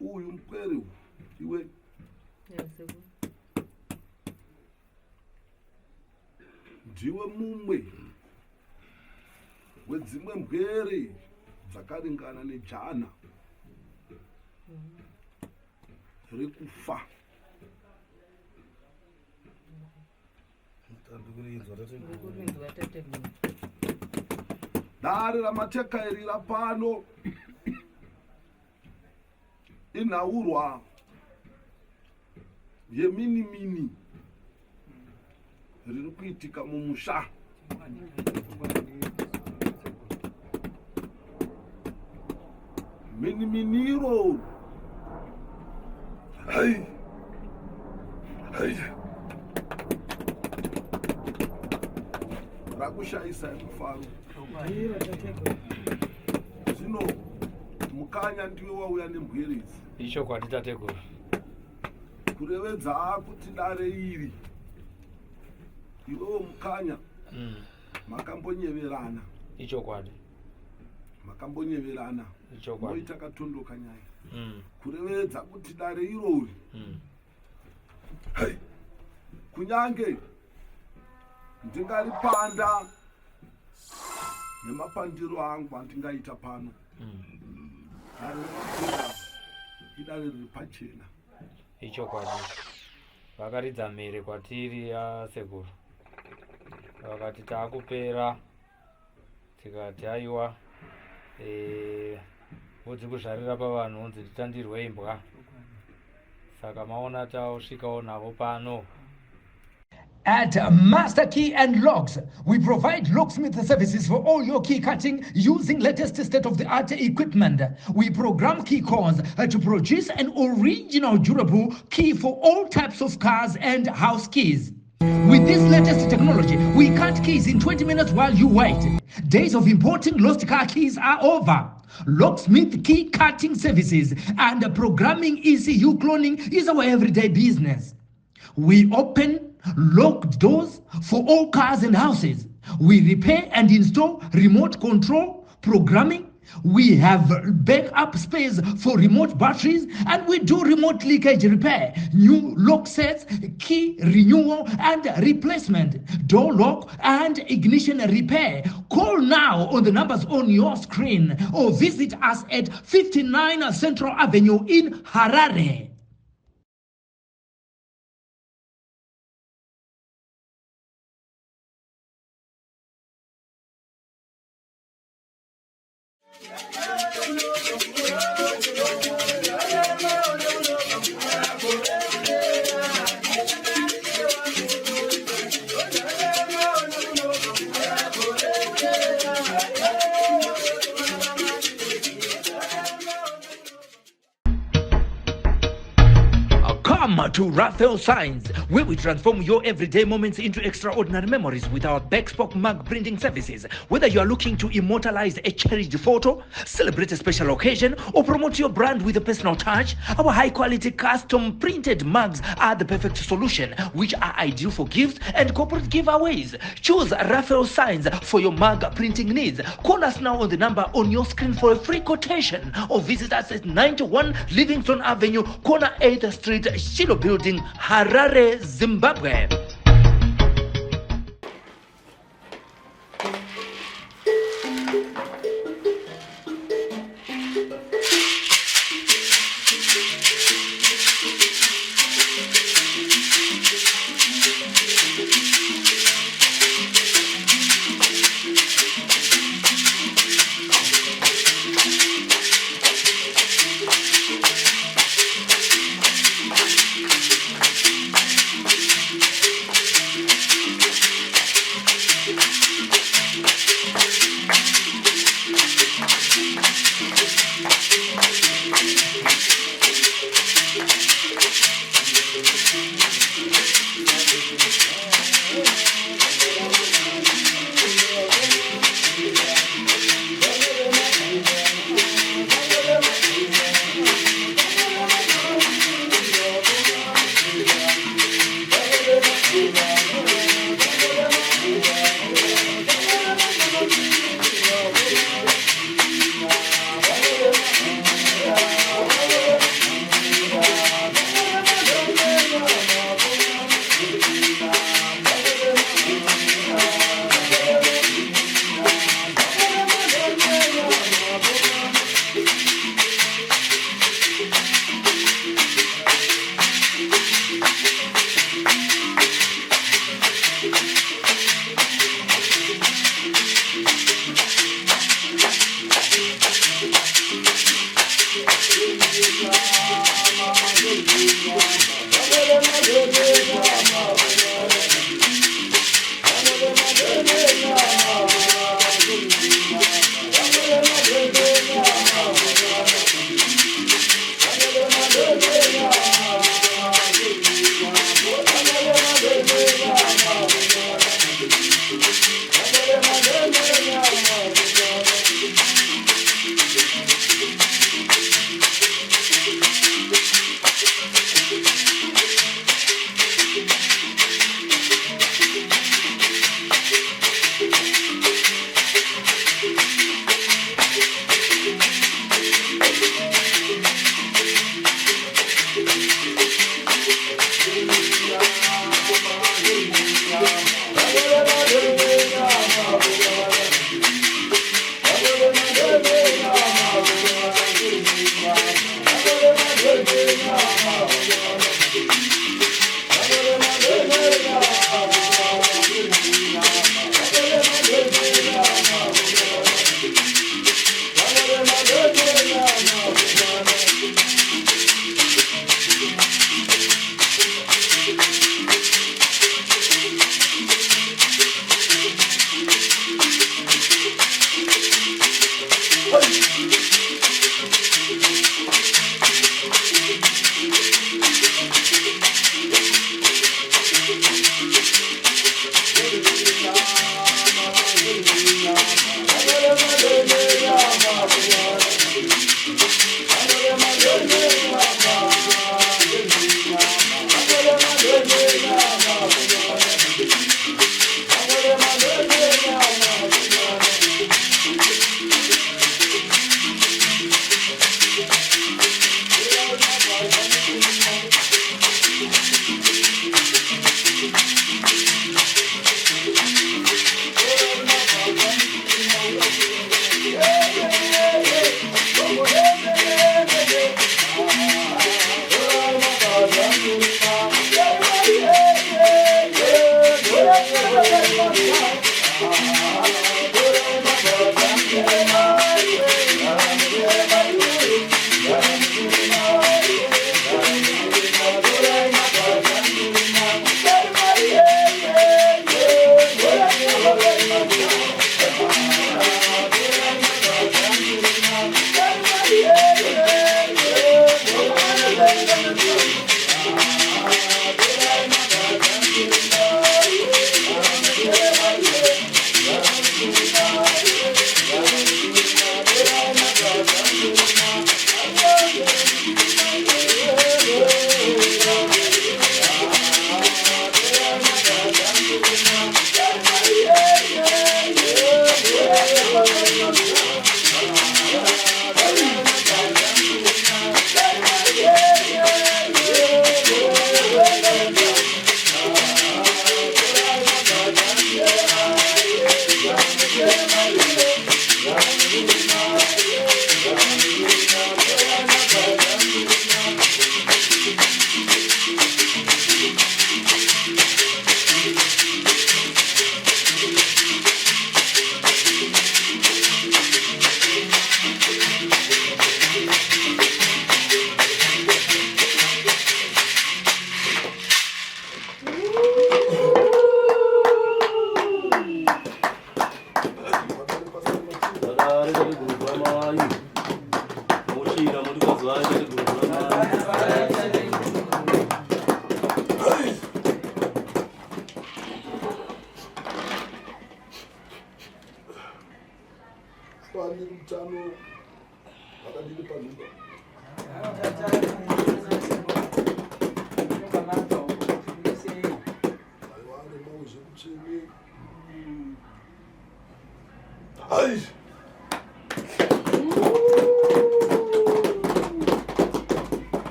uyu mkweri iwe ndiwe mumwe wedzimwe mgwere dzakaringana nejana rekufa. Dare ramatekairira pano inhaurwa yeminimini riri kuitika mumusha. Miniminiro rakushayisa mufaro. Zvino mukanya ndiwe wauya nembweredzi. Icho kwati tateguru. Kurevedza kuti dare iri iwewo mukanya makambonyeverana. Icho kwati. Makambonyeverana. Icho kwati. Moita katondoka nyaya. Kurevedza kuti dare irori. Kunyange ndingaripanda nemapandiro angu andingaita pano. Idare riri pachena. Icho kwati. Vakaridza mhere kwatiri sekuru. Vakati taakupera tikati aiwa udzi kuzvarira pavanhu unzi titandirwe imbwa. Saka maona tausvikawo navo pano. At Master Key and Locks, we provide locksmith services for all your key cutting using latest state-of-the-art equipment. We program key cores to produce an original durable key for all types of cars and house keys. With this latest technology, we cut keys in 20 minutes while you wait. Days of importing lost car keys are over. Locksmith key cutting services and programming ECU cloning is our everyday business. We open locked doors for all cars and houses. We repair and install remote control programming. We have backup space for remote batteries, and we do remote leakage repair, new lock sets, key renewal and replacement, door lock and ignition repair. Call now on the numbers on your screen or visit us at 59 Central Avenue in Harare. Come to Raphael Signs, where we transform your everyday moments into extraordinary memories with our bespoke mug printing services. Whether you are looking to immortalize a cherished photo, celebrate a special occasion, or promote your brand with a personal touch, our high-quality custom printed mugs are the perfect solution, which are ideal for gifts and corporate giveaways. Choose Raphael Signs for your mug printing needs. Call us now on the number on your screen for a free quotation, or visit us at 91 Livingston Avenue, corner 8th Street, Shilo Building, Harare, Zimbabwe.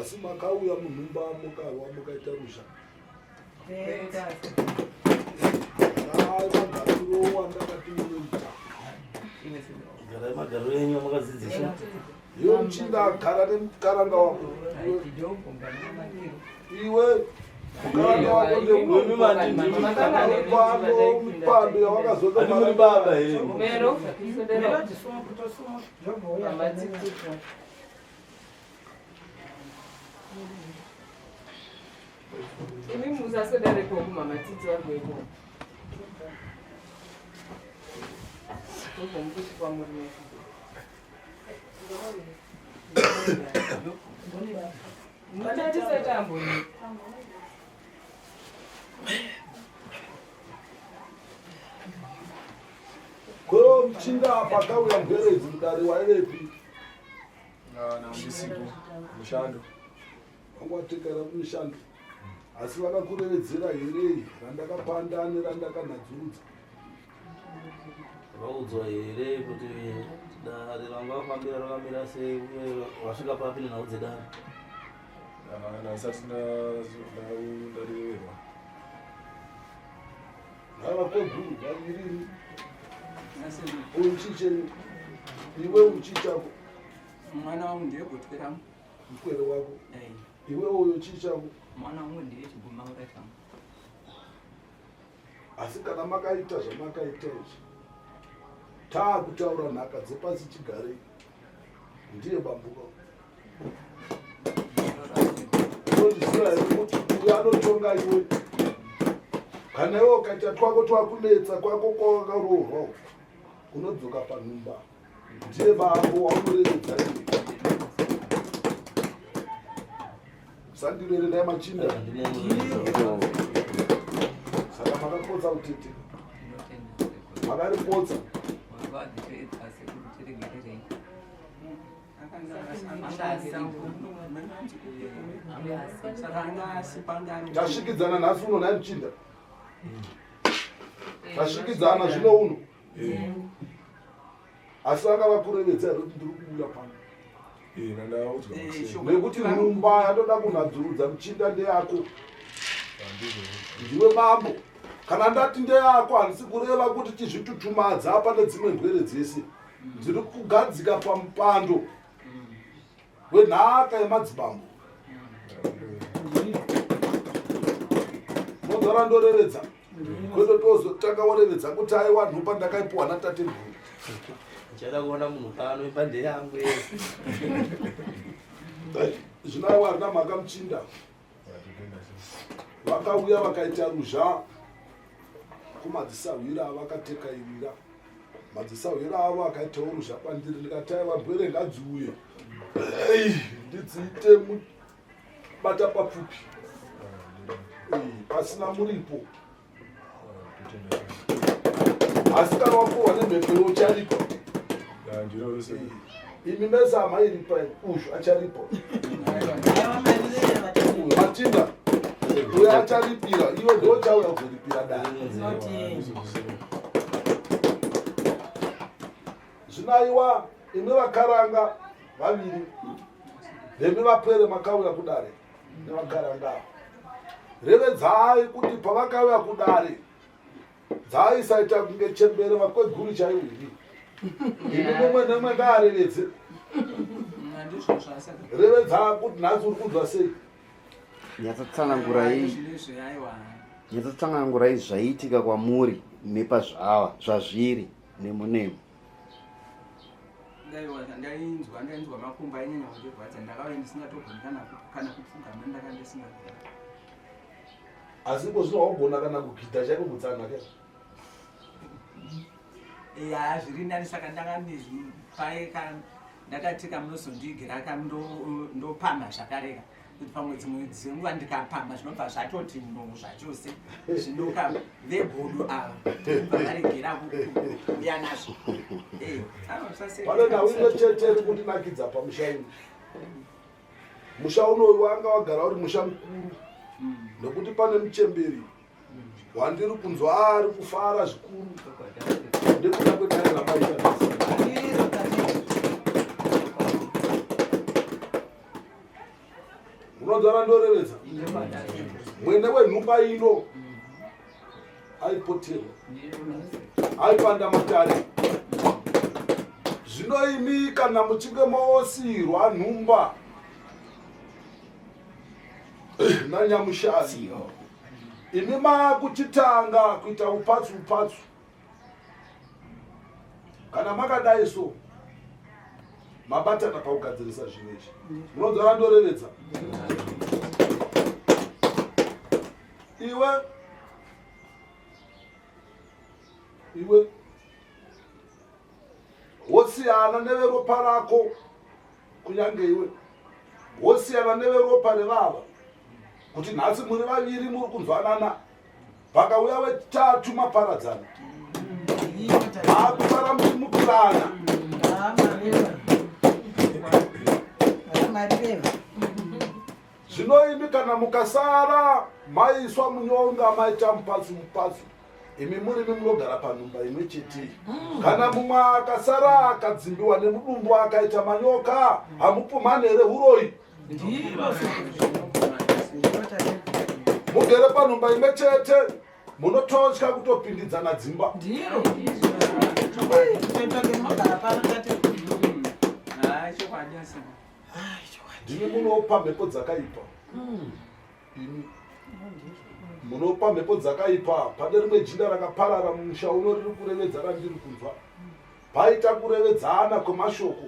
asi makauya munhumba mukarwa mukaita rusha magariro wandakati munoita magariro enyu makadzidziswa iwe uchindagara nemukaranga wako iwe mukaranga wako ndepano mipando yawakazotomari baba here Imi musa sodare kwa mama titi wa kweko. Kwa mkushi kwa mwini. Mwana tisa tambo ni. Kwa mchinda pakauya mgeredzi mudare wairepi na usiku mushando wangwatekera kumushando asi vakakurevedzera here randakapanda nerandakanadzurudza vaudzwa here kuti dare ranga vafambira rakamira sei uye wasvika papi nenhau dzedare nasati ndareverwa avakweguru vavirini uchicheni iwe uchichako mwana wangu ndiye gotweramu mkwere wako iwe uyo chichako mwana wangu ndiye chiguma urekamu asi kana makaita zvamakaita izvi taakutaura nhaka dzepasi chigare ndiye bambuka unondiziva here kuti unonga iwe kana iwe ukaita twako twakunetsa kwako kwakarohwa unodzoka panhumba ndiye vavo waunorevedza sandireredai machinda saka makapotsa utete makaripotsa tasvikidzana nhasi uno nai muchinda tasvikidzana zvino uno asi vanga vakurevedza here kuti ndiri kubuda pano nekuti nhumba yatoda kunhadzurudza muchinda ndeyako ndiwe mambo kana ndati ndeyako handisi kureva kuti tizvitutumadza pane dzimwe ndwere dzese ndiri kugadzika pamupando wenhaka yemadzibambo nozara ndorevedza kwete tozotanga worevedza kuti aiwa nhumba ndakaipiwa natate mhuru chada kuona munhu pano ipande yangu zvino aiwa harina mhaka muchinda vakauya vakaita ruzha kumadzisahwira vakateka irira madzisahwira avo akaitawo ruzha kwandiri ndikati aiwa mbwere ngadziuye ndidziite mubata papfupi pasina muripo asi kana wapuhwa nemhepero ucharipa imi mese hamairipa uzvu acharipa machinda uyo acharipira iwe ndo chauya kuzoripira dani zvinaiwa imi vakaranga vaviri vemi vapwere makauya kudare nevakaranga revedzai kuti pavakauya kudare dzaisaita kunge chembere makweguru chaiviri imi mumwe nemwe ngaarevedze revedza kuti nhasi uri kunzwa sei nyatsatsanangurai zvaiitika kwamuri nepazvava zvazviri nemunemo ndainzwa makumbo ainyanya kundirwadza ndakava ndisingatogoni kana kufunga mandakanga ndisingagoni asi ko zvino wagona kana kugidha chako kutsanake ya zviri nani saka ndakatika munozondigira ndopama zvakareka kuti pamwe dzimwe dzenguva ndikapama zvinobva zvatoti munhu zvachose zvinoka vebhodu ava varegera kuuya nazvo vanonda uine chete ri kundinakidza pamusha uno musha unoyu wanga wagara uri musha mukuru nekuti pane muchemberi wandiri kunzwa ari kufara zvikuru ndekuda kwedare ramaita unonzvara ndorevedza mwene wenhumba ino aipoterwa aipanda matare zvino imi kana muchinge maosirwa nhumba nanyamushasi imi makuchitanga kuita upatsu upatsu kana makadai so mabatana paugadzirisa zvinhu izvi munonzvara ndorevedza iwe wosiyana neveropa rako kunyange iwe wosiyana neveropa revava kuti nhasi muri vaviri muri kunzwanana pakauya wetatu maparadzana akufara muchimukirana zvino imi kana mukasara maiswa munyonga maita mupatsu mupatsu imi murimi munogara panhumba imwe chete kana mumwe akasara akadzimbiwa nemudumbu akaita manyoka hamupumhani here uroi mugere panhumba imwe chete munotosha kutopindidzana dzimba ndimi munopa mhepo dzakaipa imi munopa mhepo dzakaipa pane rimwe jinda rakaparara mumusha uno riri kurevedza randiri kunzwa paita kurevedzana kwemashoko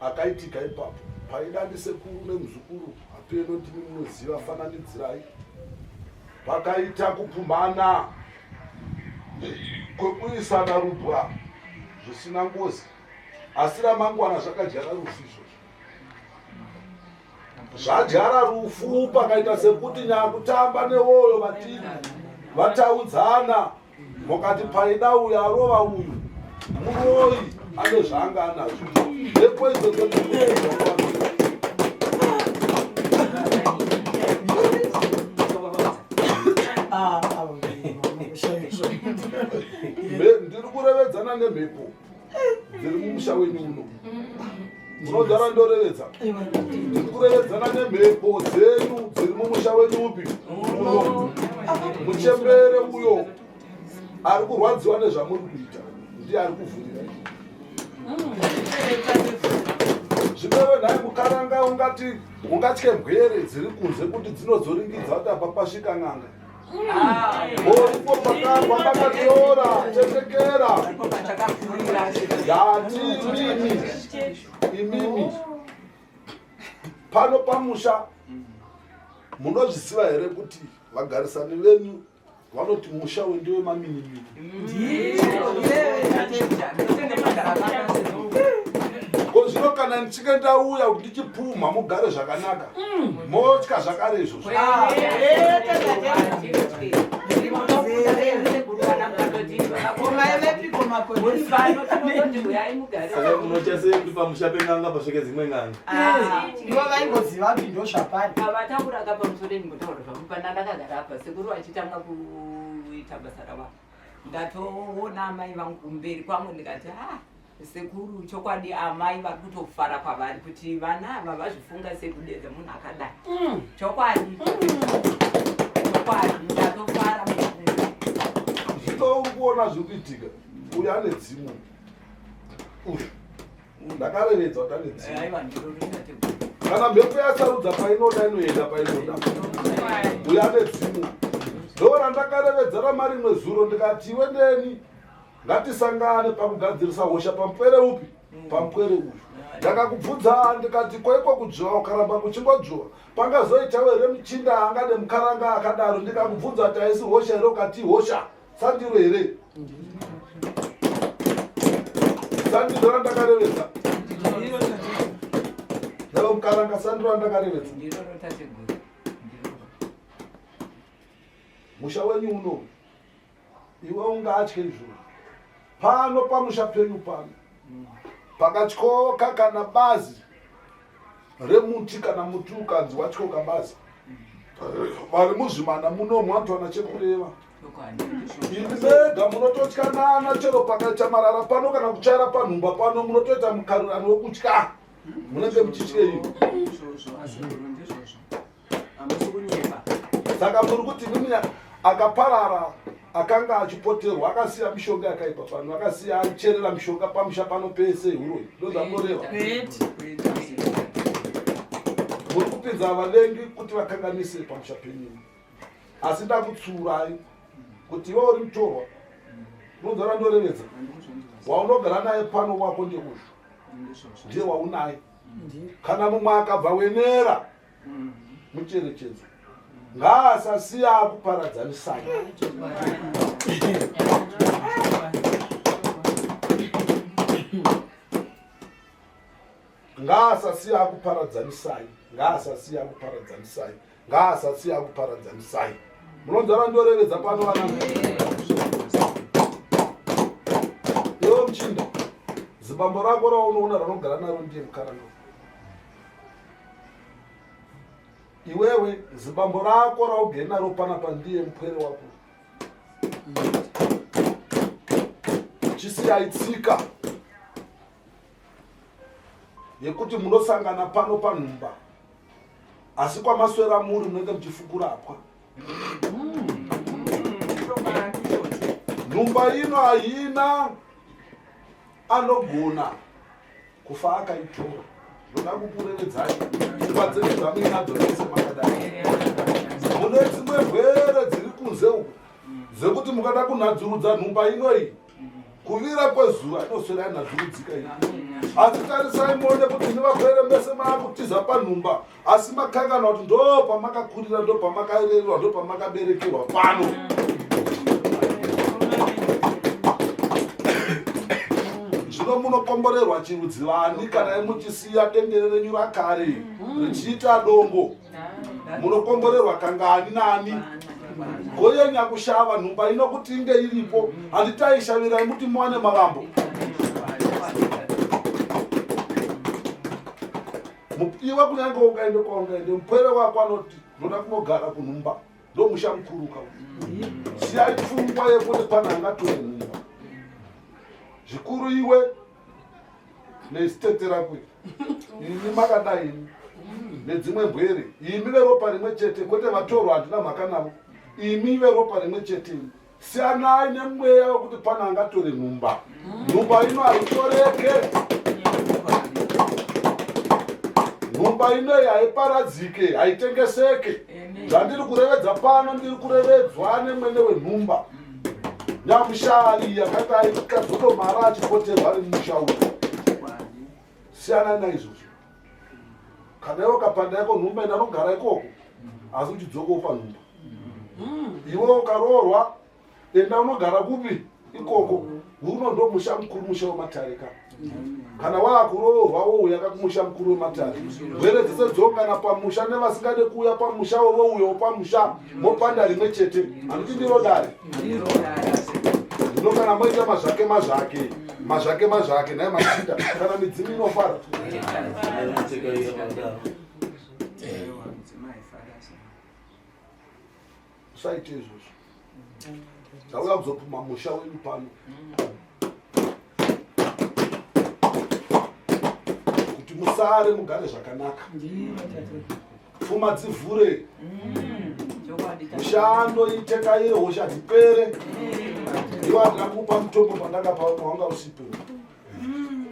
akaitika ipapo paida ndisekuru nemuzukuru hapeno ndimi munoziva fananidzirai pakaita kupumhana kwekuisana rubwa zvisina ngozi, asi ramangwana zvakajara rufu izvozvo. Zvajara rufu pakaita sekuti nyakutamba newoyo vatini vataudzana mukati paida uyu arova uyu muroyi ane zvaanga anazvo nepo izvozvo ndiri kurevedzana nemhepo dziri mumusha wenyu uno. Munogara ndorevedza, ndiri kurevedzana nemhepo dzenyu dziri mumusha wenyu upi uno. Muchembere uyo ari kurwadziwa nezvamuri kuita ndiye ari kuvhurira zvimewe nhai mukaranga ungatye mbwere dziri kunze kuti dzinozoringidza kuti apa pasvika n'anga. Ipo pakatoora tetekera yati imimi pano pamusha munozvisiva here kuti vagarisani venyu vanoti musha wendewe maminimini. Zvino kana ndichinge ndauya kuti ndichipumha mugare zvakanaka motya zvakare izvozvo. Munochasei kuti pamusha pen'anga pasvike dzimwe n'anga? Ivo vaingoziva kuti ndo zvapari. Avataura apa pamusoro ndingotaura zvangu pana ndakagara apa sekuru vachitanga kuita basa ravo. Ndatoona amai vangu kumberi kwangu ndikati sekuru chokwadi amai vari kutofara kwavari kuti vana ava vazvifunga sekudedza munhu akadai. Chokwadi ndatofara. Zvino uri kuona zviri kuitika uyu ane dzimu ndakarevedza kuti ane dzimu. Kana mhepo yasarudza painoda inoenda painoda. Uyu ane dzimu. Ndora ndakarevedza ramarimwe zuro ndikati iwe neni ngatisangane pakugadzirisa hosha pamupwere upi pamupwere uyu. Ndakakubvunza ndikati kwaiko kudzviwa ukaramba kuchingodzviwa pangazoitawo here muchinda angade mukaranga akadaro. Ndikakubvunza kuti haisi hosha here ukati hosha sandiro here. Sandiro randakarevedza davo mukaranga sandiro randakarevedza. Musha wenyu uno iwe ungatye izvozvo. Pano pamusha penyu pano pakatyoka kana bazi remuti kana muti ukanzi watyoka bazi vari muzvimana muno mwatowana chekureva. Imi mega munototyanana chero pakaita marara pano kana kuchaira panhumba pano munotoita mukarirano wekutya munenge muchityei. Saka muri kuti mimi akaparara akanga achipoterwa akasiya mishonga yakaipa pano akasiya acherera mishonga pamusha pano pese uroi ndozvanoreva. Muri kupinza vavengi kuti vakanganise pamusha penyu, asi ndakutsuurai kuti iwe uri mutorwa unonzora ndorevedza waunogara naye pano wako ndeuyu ndiye waunaye. Kana mumwe akabva wenera mucherechedzo ngaasasiya akuparadzanisai. Ngaasasiya akuparadzanisai, ngaasasiya akuparadzanisai, ngaasasiya akuparadzanisai. Munonzora ndorevedza pano vana. Iwe muchinda zibambo rako raunoona ranogara naro ndiye mukaranga. Iwewe zibambo rako raugere naro panapa ndiye mupwere wako. Chisiyai tsika yekuti munosangana pano panhumba asi kwamaswera muri munenge muchifukurapwa. Nhumba ino haina anogona kufa akaitora. Ndoda kukurevedzai pfungwa dzenyu dzamuinadzo dzese makadai. Mune dzimwe mvere dziri kunze uko dzekuti mukada kunhadzurudza nhumba ino iyi kuvira kwezuva inoswera inadzurudzika ii. Asi tarisai muone kuti nivakwere mese maakutiza panhumba, asi makangana kuti ndo pamakakurira, ndo pamakarerwa, ndo pamakaberekerwa pano. Zvino munokomborerwa chirudzi vani kana muchisiya dendere renyu rakare richiita dongo. Munokomborerwa kangani nani. Goyenya kushava nhumba ino kuti inge iripo, handitaishavirai muti muwane mavambo. Iwe kunyange ukaende kwaungaende, mupwere wako anoti ndoda kunogara kunhumba, ndo musha mukuru kauyu. Siyai pfungwa yekuti pana angatore nhumba. Zvikuru iwe nesitete rakwe, ini makadai ini nedzimwe mbwere, imi veropa rimwe chete, kwete vatorwa handina mhaka navo. Imi veropa rimwe chete, siyanai nemweya wekuti pana angatore nhumba. Nhumba ino haitoreke. Nhumba inoyi haiparadzike, haitengeseke. Zvandiri kurevedza pano ndiri kurevedzwa nemwene wenhumba. Nyamushari yakati aikazotomara achipoterwa ari mumusha uyu. Siyana naizvozvo. Kana iwe ukapanda yako nhumba inanogara ikoko, asi uchidzokawo panhumba. Iwe ukaroorwa, enda unogara kupi ikoko. Huno ndo musha mukuru, musha wematarika. Kana waakuroorwa wouya kumusha mukuru wematare, mvere dzese dzongana pamusha nevasingade kuuya pamusha wouyawo pamusha, mopanda rimwe chete. Handiti ndiro dare. Zvino kana moita mazvake naye machinda, kana midzimu inofara. Usaite izvozvo. Tauya kuzopuma musha wenyu pano. Kuti musare mugare zvakanaka. Pfuma dzivhure. Mushando itekai hosha dzipere. Iwe handina kupa mutombo pandakapa wanga usipo.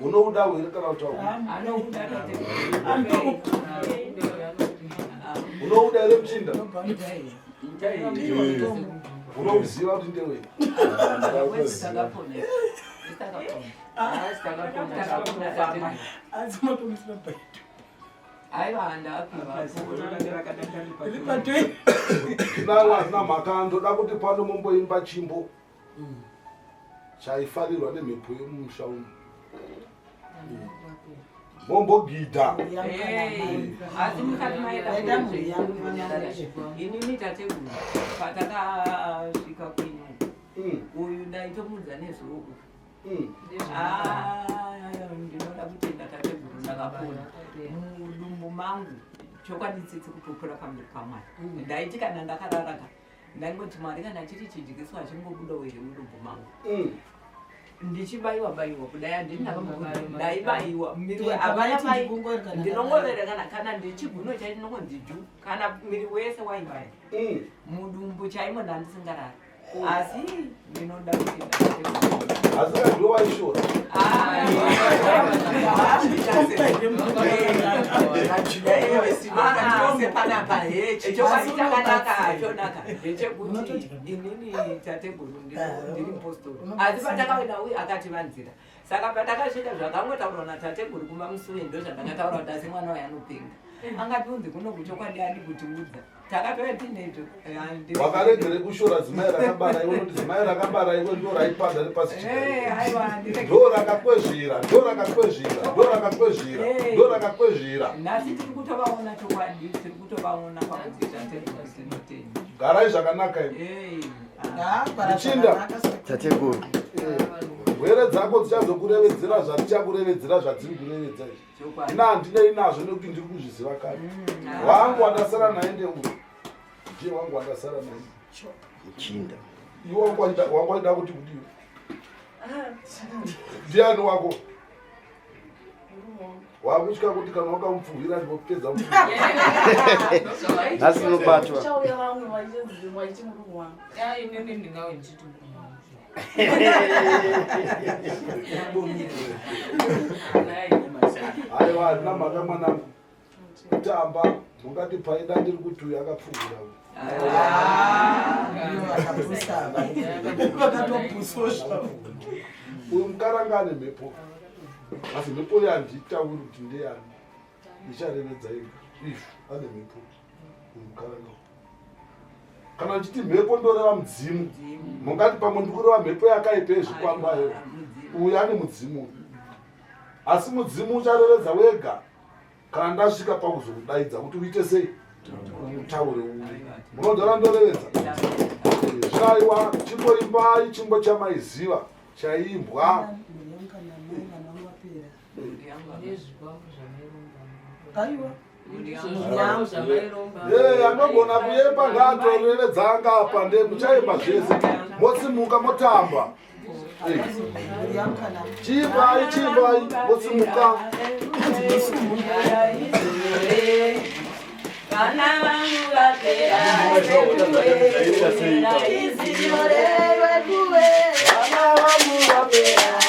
Unouda here kana kutaura? Unouda here muchinda? Unouziva kuti ndewe? Nawe hazina mhaka, ndoda kuti pano momboimba chimbo chaifarirwa nemhepo yemumusha umu. Mombogidha. Asi mukati maenda inini tateguru patakasvika kwino uyu ndaitomudza nezvouku ndinoda kutenda tateguru ndakapona mudumbu mangu chokwadi tsitsi kutopura pamberi pamwari. Ndaiti kana ndakararaka ndaingoti Mwari kana chiri chidyiswa chingobuda were mudumbu mangu ndichibaiwa kudai handina ndaibaiwa ndinongoverekana kana ndichiguno chainongonziju kana miri wese waibaya mudumbu chaimo ndandisingarari. Asi ndinoda kuti asi kandiwe waishora chokwadichakanaka chonaka ndechekuti inini tateguru ndiri mpostori. Asi patakawenda uyu akativanzira, saka patakasvika zvakangotaurwa natateguru kumamusuwe ndo zvandakataura kuti asi mwana waye anopenga. Angati unzi kuno kuchokwadi adi kutiudza takatova tineizvo. Wakaregere kushora zimai rakabara iwe, noti zimai rakabara iwe ndo raipadza ripasi chikara. Ndo rakakwezvira. Nhasi tiri kutovaona chokwadi, tiri kutovaona pamuzi tateguru tinotenda. Garai zvakanaka iwe. Muchinda tateguru. Hwere dzako dzichazokurevedzera zvatichakurevedzera zvadziri kurevedza izvi. Ina handinei nazvo nekuti ndiri kuzviziva kare. Wangu wandasara naye ndeuyu. Ndiye wangu wandasara naye. Muchinda. Iwe wangu waida kuti kudiwe. Ndiani wako? Wakutya kuti kana wakamupfuhira ndinopedza mupfuhira. Nhasi unobatwa. Uchauya vamwe vaiti murume wangu. Inini ndingawe ndichiti Aiwa, handina mhaka mwanangu. Kutamba mungati paida ndiri kuti uyu akapfugura uyu mukaranga ane mhepo asi mhepo yanditauri kuti ndeyani icharevedza izvo ane mhepo uyu mukaranga kana uchiti mhepo ndoreva mudzimu mungati pamwe ndikureva mhepo yakaipa yezvikwambayo uyu ane mudzimu asi mudzimu ucharevedza wega kana ndasvika pakuzokudaidza kuti uite sei utaure uyu munodora ndorevedza zvaiwa chimboimbai chimbo chamaiziva chaimbwa anogona kuyepa ngaatorevedza anga apa nde muchaimba zvese motsimuka motamba chimbai motsimuka kana vanhu vapera izinyorerwe kuwe kana vanhu vapera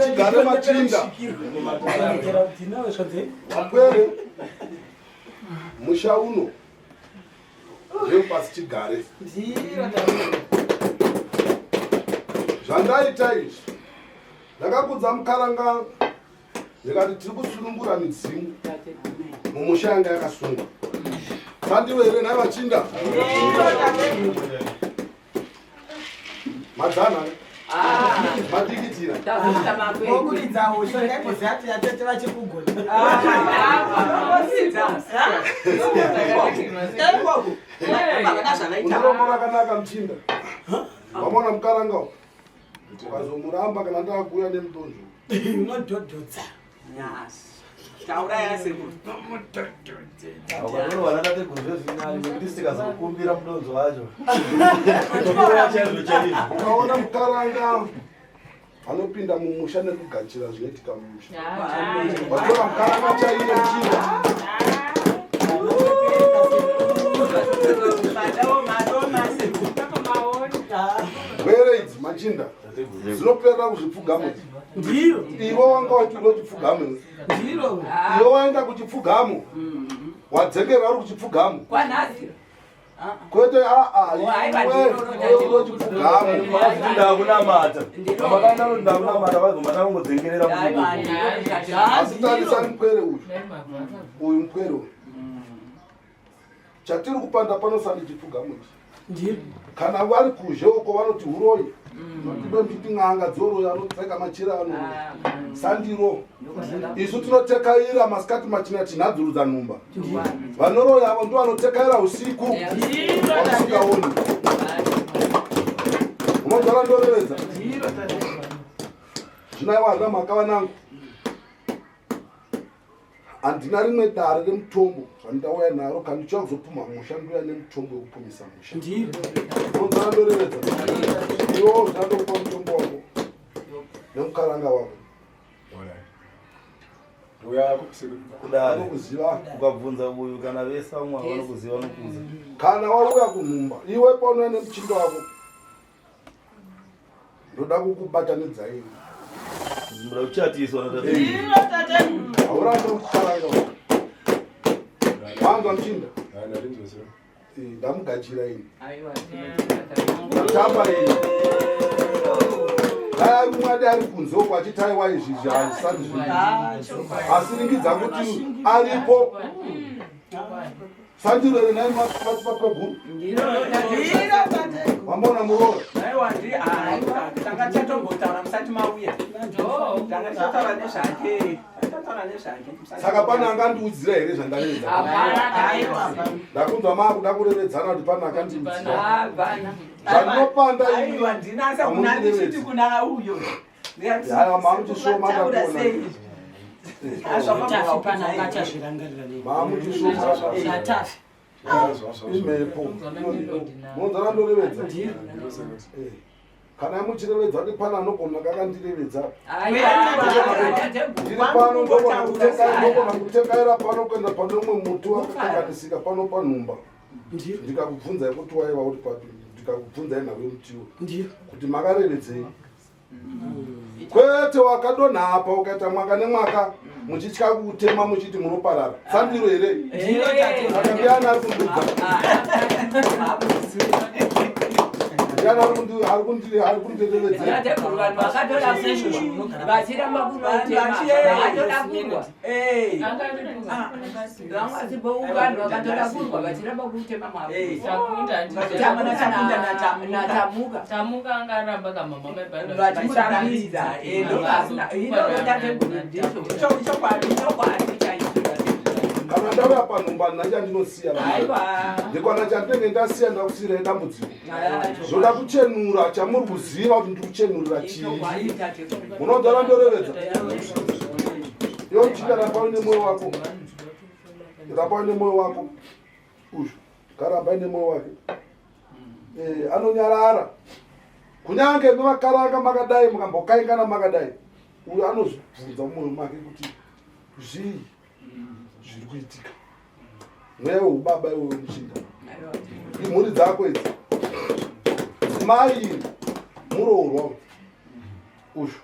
Tigare machinda apwere musha uno ndepasi tigare zvandaita izvi ndakakudza mukaranga ndikati tiri kusunungura midzimu mumusha yanga yakasungwa sandiwe here nai vachinda madzana madikitira okuridza usho ndaimbozati atete vachikugona unorombo rakanaka muchinda wamona mukaranga ukazomuramba kana ndakuuya nemudonzvo unodhodhodza tauraya sekuvanatateguruzvezvinanokumbira mudonzo wacho ukaona mukaranga anopinda mumusha nekugachira zvinoitika mumusha watora mukaranga chaiye muchinda were idzi machinda dzinoperera kuzvipfugamo ivo wanga wachiro chipfugamo ivo waenda kuchipfugamo wadzekerera uri kuchipfugamo kwete iwe chipfugamo ndakunamata amakaenda kuti ndakunamata vaigoma nakungodzengerera asi tarisani mukwere uyu mukwere uyu chatiri kupanda panosani chipfugamo ichi kana vari kuzhe uko vanoti uroi notibe mbiti n'anga dzoroi anopfeka machira ano sandiro isu tinotekaira masikati machina tinadzurudza nhumba vanoroi avo ndo vanotekaira usiku vausikaoni unogara ndorevedza zvinaiwazva makava nangu handina rimwe dare remutombo zvandauya naro kana ndichava kuzopuma musha ndouya nemutombo wekupumisa musha unogara ndorevedza iwo zvandokupa mutombo wako nemukaranga wako kudakuziva ukabvunza uyu kana vese vamwe vanokuziva nokuza kana wauya kunhumba iwe paunoya nemuchindo wako ndoda kukubatanidza iwe muda kuchatiswa haurando mukaranga wanzwa muchinda ndamugachira ini tamba ini dai umwadi ari kunze uko achitaiwa izvizvi hazvisati zvii asi ringidza kuti aripo Sandiro ere naye makweguru. Mamona murora. Aiwa ndi tanga chatombotaura musati mauya. Tanga chataura nezvake. Saka pana angandiudzira here zvandaredza. Ndakunzwa makuda kurevedzana kuti pana akandiudzira. Zvanopanda aiwa ndinasa kuna ndichiti kuna uyo. Haya mamuchisoma taura sei. Mamuchisoma. Imhepo. Munzara ndorevedza. Kana muchirevedza kuti pana anogona kakandirevedza. Ndiri pano ndogona kutekaira pano kuenda pane umwe muti wakakanganisika pano panhumba. Ndikakubvunzai kuti waiva uri papi. Ndikakubvunzai nawe mutiwo kuti makarevedzei. Kwete wakadonha apa ukaita mwaka nemwaka muchitya kutema muchiti munoparara. Sandiro here. Akandiyana ari kundudza. Ari kundirevedza. Kana ndauya panhumba ndina chandinosiya. Ndikwana chandinenge ndasiya ndakusiyira dambudziko. Zvoda kuchenura chamuri kuziva kuti ndiri kuchenurira chii. Munogara ndorevedza. Iwo mchinda ramba une mwoyo wako. Ramba une mwoyo wako. Uyu karamba ine mwoyo wake. Anonyarara. Kunyange muvakaranga makadai mukambokaingana makadai. Uyu anozvibvunza mumwoyo make kuti zvii zviri kuitika. Mweya weubaba iwe wemuchinda. Imhuri dzako idzi. Mai muroorwa uyu.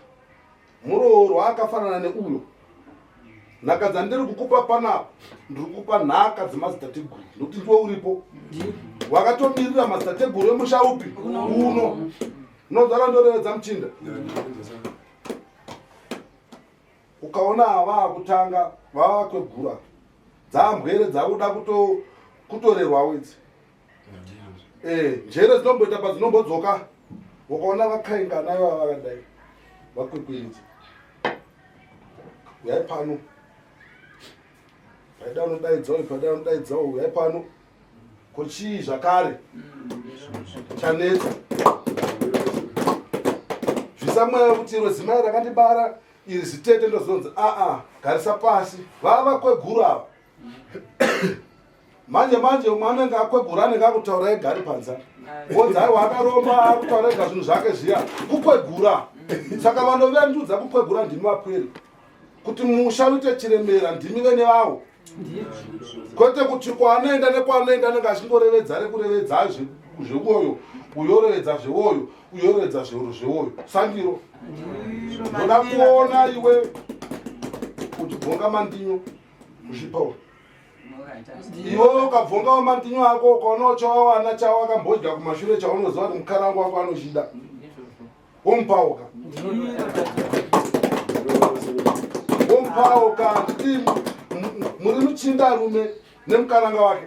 Muroorwa akafanana neuyo. Nhaka dzandiri kukupa panapa ndiri kukupa nhaka dzemadzitateguru nokuti ndiwe uripo. Wakatomirira madzitateguru emusha upi? Uno. Nozara ndorevedza muchinda. Ukaona ava kutanga vava kwegura. Dzambwere dzakuda kutorerwa wedzi. Njere dzinomboita padzinombodzvoka. Ukaona vakaingana iva vakadai. Vakwekwenzi. Uyai pano. Paida unodaidzawo, paida unodaidzawo, uyai pano. Kochii zvakare. Chanetsa. Zvisamweya kuti iro zimai rakandibara iri zitete ndozonzi garisa pasi. Vava kwegura ava. Manje umwe anenge akwegura anenge akutaura egari panza. Bonzai wakaromba akutaura ega zvinhu zvake zviya. Kukwegura. Saka vanovandudza kukwegura ndimi vapweri. Kuti musha uite chiremera ndimi vene vavo. Kwete kuti kwaanoenda nekwaanoenda anenge achingorevedza rekurevedza zvewoyo. Uyorevedza zvewoyo. Uyorevedza zvewoyo. Sandiro. Ndoda kuona iwe uchibvonga mandinyo muzvipauro. Iwe ukabvongawo mandinyo ako ukaona chawawana chawakambodya kumashure chaunoziva kuti mukarangu wako anoshida. Wompauka. Wompauka nditi muri muchindarume nemukaranga wake.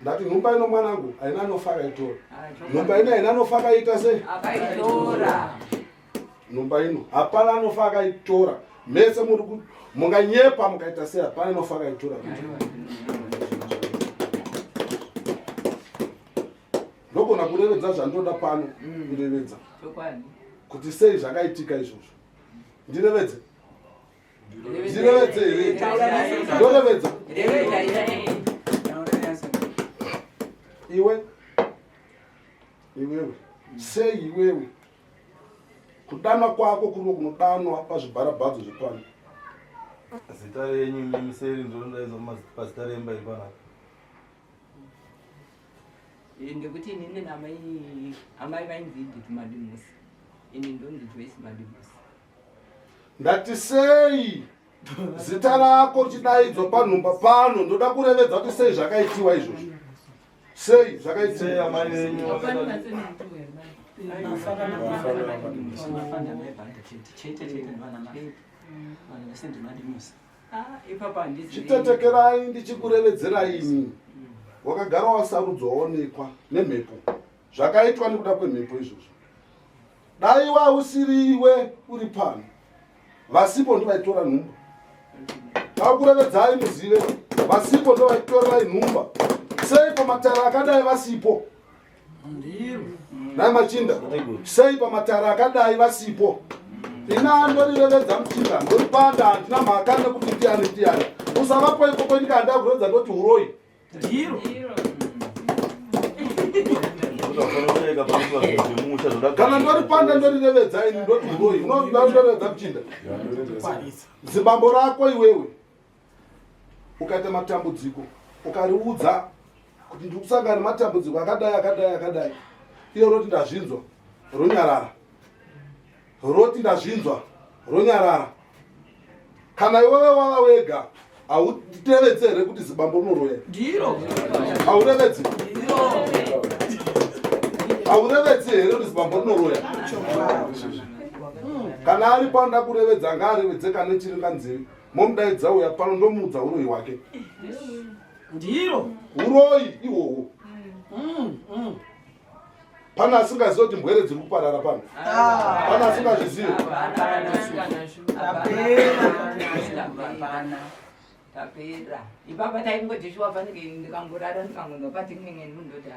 Ndati nhumba ino mwanangu haina anofa akaitora. Nhumba ino haina anofa akaita sei? Akaitora. Nhumba ino hapana anofa akaitora. Mese munganyepa mukaita sei hapana anofa akaitora. Ndogona kurevedza zvandoda pano kurevedza. Kuti sei zvakaitika izvozvo. Ndirevedze. Ndirevedze here. Ndorevedza. Iwewe sei iwewe kudanwa kwako kuri kunodanwa pazvibharabhadzo zvepano. Zita renyu mimiseri ndondaizwa pazita remba iri panapa. Ndekuti inini namai vainziditi Madimusi. Ini ndonzi Joyce Madimusi. Ndati sei zita rako richidaidzwa panhumba pano ndoda kurevedza kuti sei zvakaitiwa izvozvo. Sei zvakaitiwa amai venyu. Ipapa handisi. Chitetekerai ndichikurevedzerai ini. Wakagara wasarudzwaonekwa nemhepo. Zvakaitwa nekuda kwemhepo izvozvo. Dai usiriwe uri pano. Vasipo ndovaitora nhumba. Vakurevedzai muzive. Vasipo ndovaitora nhumba. Sei pamatara akadai vasipo? Nai machinda. Sei pamatara akadai vasipo? Ina ndorirevedza muchinda ndoripanda handina mhaka nekuti ndiani. Usavapo ikoko ndikanda kuredza ndoti uroi. Ndiro. Kana ndoripanda ndorirevedza ini ndoti uroi. Unondorevedza muchinda. Zibambo rako iwewe. Ukaita matambudziko. Ukariudza kuti ndikusangana nematambudziko akadai. Iyo roti ndazvinzwa. Ronyarara. Roti ndazvinzwa. Ronyarara. Kana iwewe wava wega. Hautevedzere kuti zibambo rinoroya. Ndiro. Haurevedzi. Haurevedzi here kuti zibambo rinoroya. Kana ari panda kurevedza ngaarevedze kana chiri kanzeve. Momudaidza uya pano ndomuudza uroi hwake. Ndiro. Uroi ihwohwo. Pana asingazivi kuti mbwere dziri kuparara pano. Pana asingazvizivi. Tapera. Ipapa taingoti vanenge ndikangorara ndikangonopati kunenge ndondoti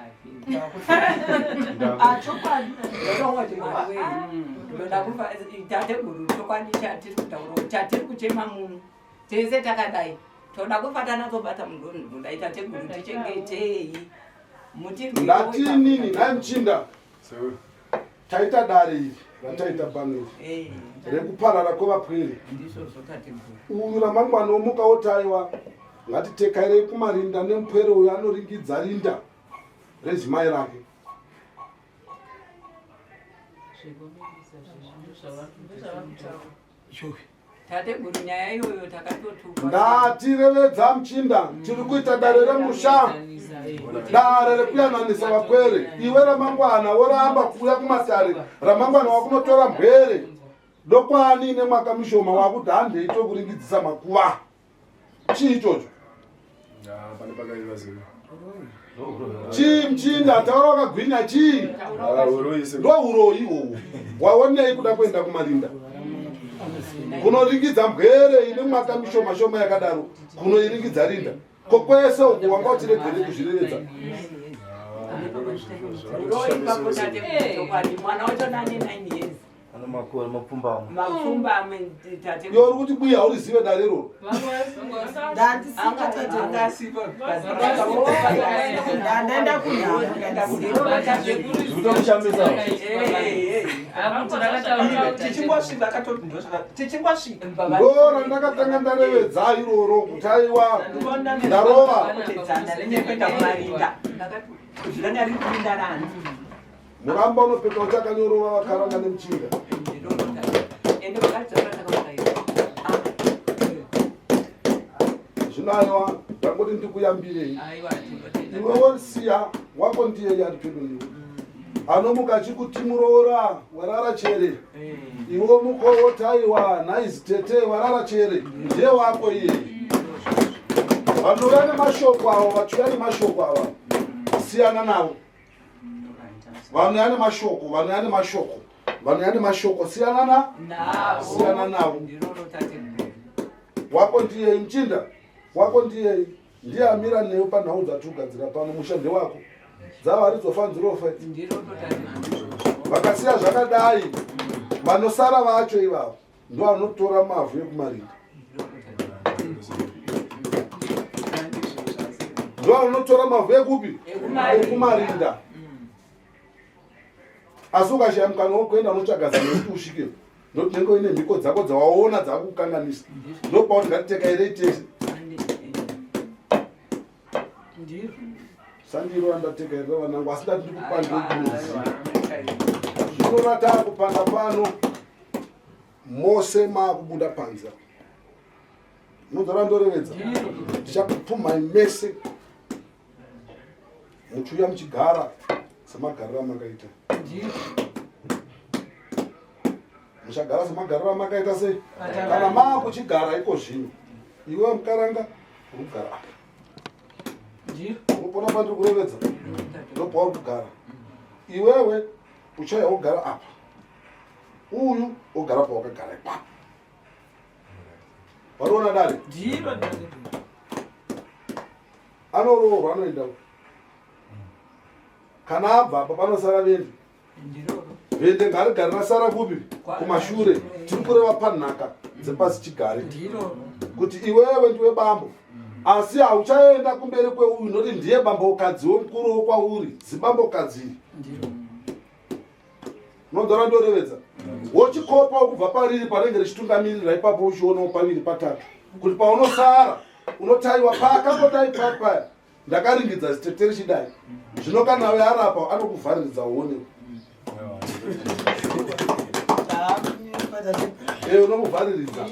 chokwadi. Ndoda kufa tateguru chokwadi chatiri kutaura chatiri kuchema munhu. Tese takadai. Toda kufatana tobata munhu ndaita teguru tichengetei. Ndatini nai muchinda. Taita dare iri rataita pano iri. Rekuparara kwevapwere. Uyu ramangwana omuka otaiwa. Ngatitekerei kumarinda nemupwere uyu anoringidza rinda rezimai rake. Tateguru nyaya iyoyo takatotuka. Ndatirevedza muchinda. Tiri kuita dare remusha. Dare rekuyananisa vapwere. Iwe ramangwana woramba kuuya kumatare. Ramangwana wakunotora mbwere. Dokwani nemwaka mishoma wakuti handeito kuringidzisa makuva. Chii ichocho? Chii muchinda taura wakagwinya chii? Ndo uroi ihwohwo. Waonei kuda kuenda kumarinda? Kunoringidza mbwere ine mwaka mishoma shoma yakadaro. Kunoiringidza rinda. Kokwese uku wanga utiregere kuzvirevedza. Uroi papo tateguru mwana wacho nani 9 years. Mapfumba Yori kuti buya haurizive dare ro. Ndaenda tichingosvika Ndora ndakatanga ndarevedza iroro kuti aiwa ndarova. Muramba unopeka uchakanyorova vakaranga nemuchinda. Zvinoaiwa ndangoti ndikuyambirei. Iwe wosiya wako ndiye yari pedo newe. Anomuka achikutimuroora warara chere. Iwe muko wotaiwa naizi tete warara chere. Ndiye wako iye. Vanhu vane mashoko avo, vachiuya nemashoko ava. Siyana navo. Vanhu vane mashoko, vanhu vane mashoko. Vanhu vane mashoko siyana navo. Wako ndiye muchinda. Wako ndiye amira newe panhau dzatigadzira pano mushande wako. Dzava rizofanzirofa. Vakasiya zvakadai. Vanosara vacho ivavo ndo vanotora mavhu ekumarinda. Ndo vanotora mavhu ekupi? Ekumarinda. Asi ukashaya mukana wokuenda unotsvaga kuti usvike. Ndokuti nenge uine mhiko dzako dzawaona dzakukanganisa. Ndopauti ngatitekerei tese. Sandiro andatekerera vanangu asi ndati ndikupandwa. Zvino taakupanda pano mose maakubuda panza. Mudzara ndorevedza. Ndichakupfumai mese. Muchiuya muchigara semagariro amakaita. muchagara semagariro makaita sei kana makuchigara iko zvino iwe mukaranga unogara apa unopona pandiri kurevedza ndobva uri kugara iwewe uchauya wogara apa uyu ogara pawakagara ipapo wariona dare anoroorwa anoendawo kana abva apa panosara vendi vende ngarigari rasara kupi kumashure tiri kureva panhaka dzepasi chigare kuti iwewe ndiwe bambo asi hauchaenda kumberi kweuyu noti ndiye bambokadzi womukuru wokwauri zibambokadzi unonzora ndorevedza wochikopa kubva pariri panenge richitungamirira ipapo uchionawo paviri patatu kuti paunosara unotaiwa paakapotai papaya ndakaringidza zitetere chidai zvino kana we arapa anokuvhariridza uone unomuvhariridza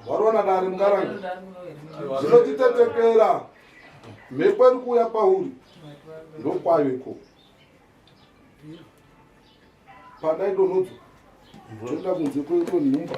wariona dare mukaranga zvinotitetekera mhepo iri kuuya pauri ndokwayoiko pandaidonodzwa toenda kunze kwenhumba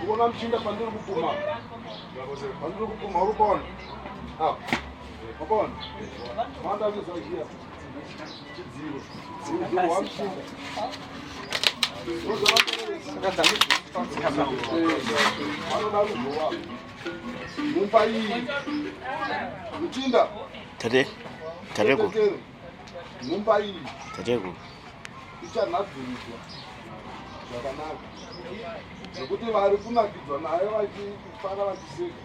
uona mchinda pandiri kupuma uri kuona wakaona mandavizoia chidziro wamchinda anoda ruzowa mumba iyi mchinda tateko mumba iyi tateko ichanhadziridzwa zvakanaka zvokuti vari kunakidzwa nayo vachifara vachiseka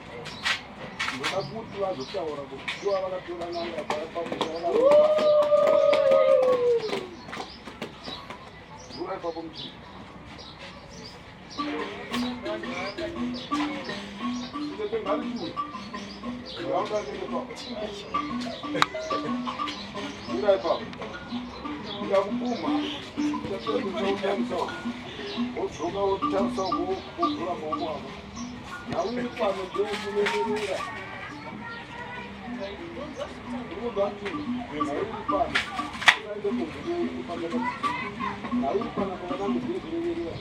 ndoda kuti vazotaura kuti kuva vakatora nanga pamusha ura ipapo muchii inetengarikuu ura ipapo ndakupuma wodzoka wotarisa wovhura maoko ako nauri pano ndokureverera urikuzwa kuti nauri pano aende kunzeupanaa nauri pano pakanange zvezureverera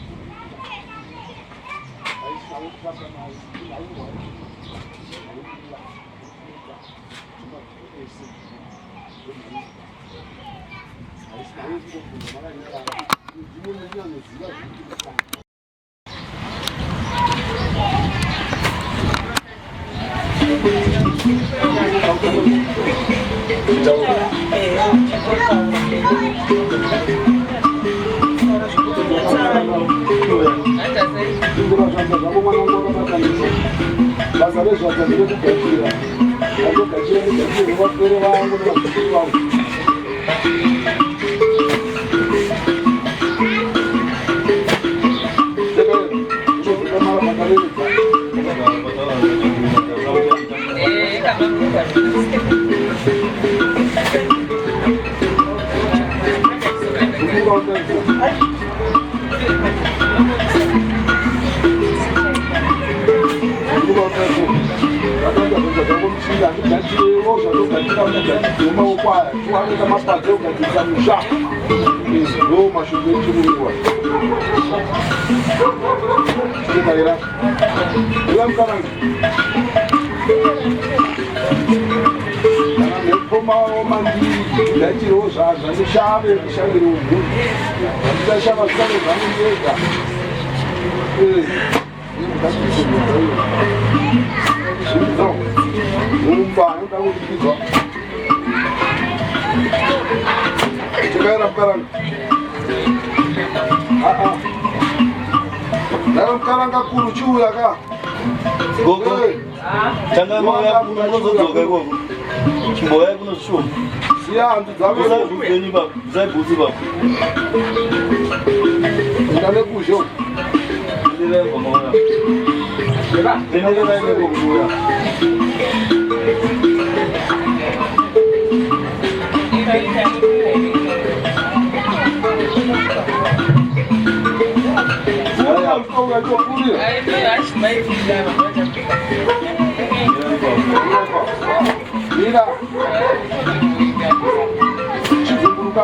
aisinauri kutamba naye naurwa basa rezvata nderekugadzira andogadzira negadzire vapere vangu nevazukuru vangu unozokamara vakareredza zvakaaaaamuchinda andigadzirewo zvatogadzira maoko aya tiwaneka mapadza ogadzirisa musha ndo mashoko echirungwa chikaira ila mukananga kana mhepo mawo mandiri ndaichirewo zvazvandishave ndishavire ugunhu andidashava zvikano zvangu ndega mumba anoda kudikidzwa chakaira mukaranga mukaranga kuru chiuya ka Gogo. Tanga moya kunozodzoka gogo. Chimboya kunoshuka. siya hanzi dzavo Zai baba, zai buzi baba. ndane kuzho Ndile ngoma moya. Ndile naye gogo. Mira. Chizukuruka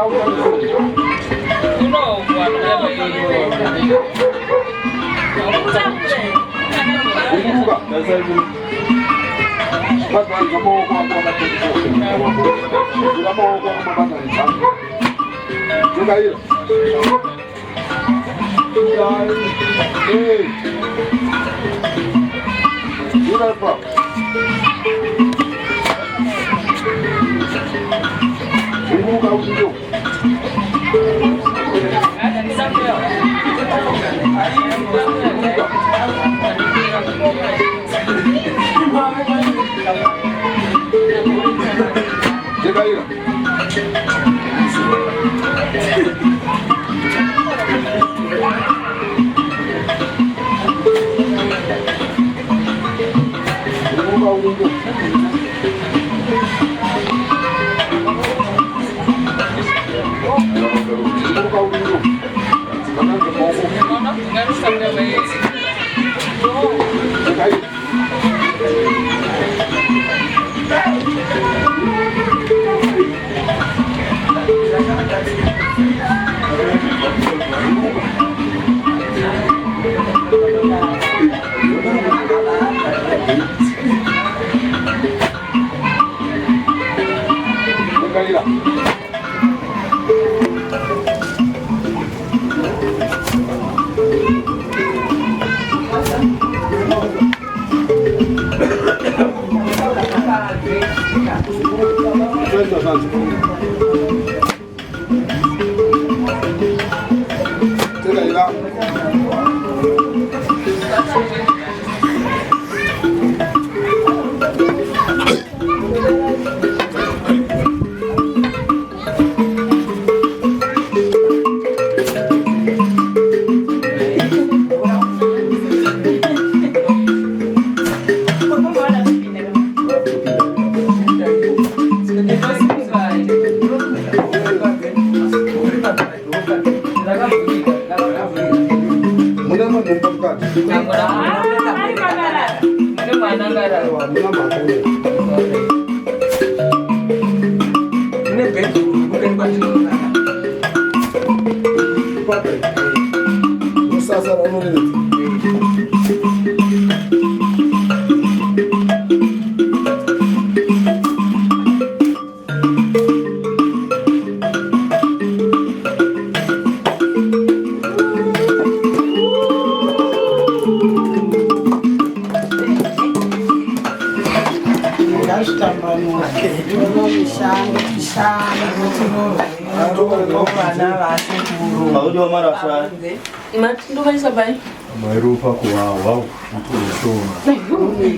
Mairupa kuwawa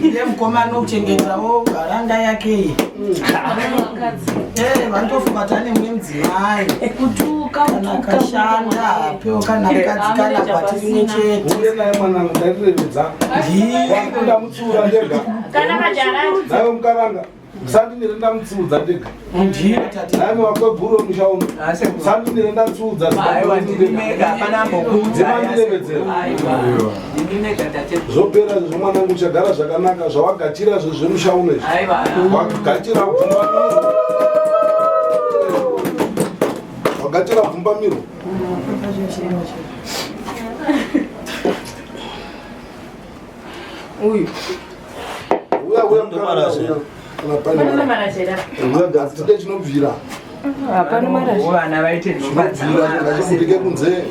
ile mkomano uchengetawo garanga yake vantofumatane mwe mudzimai kutuka kana kashanda apewo kana mukadzi kana kwatirimwe chete uyenaye mwanangu ndairevedza ndamutsiura ndega kana majarati nawe mukaranga sandinire ndamutsiudza ndega ndiyo tati naye wakwebhuro mushauno sandinire ndatsiudza dzimandirevedzera zvopera zvo mwanangu uchagara zvakanaka zvawagachira zvo zvemushauno izvi wagachira bvumbamiro wagachira bvumbamiro uyu uya mukaranga tide chinobvira vana vaite ngachimudike kunze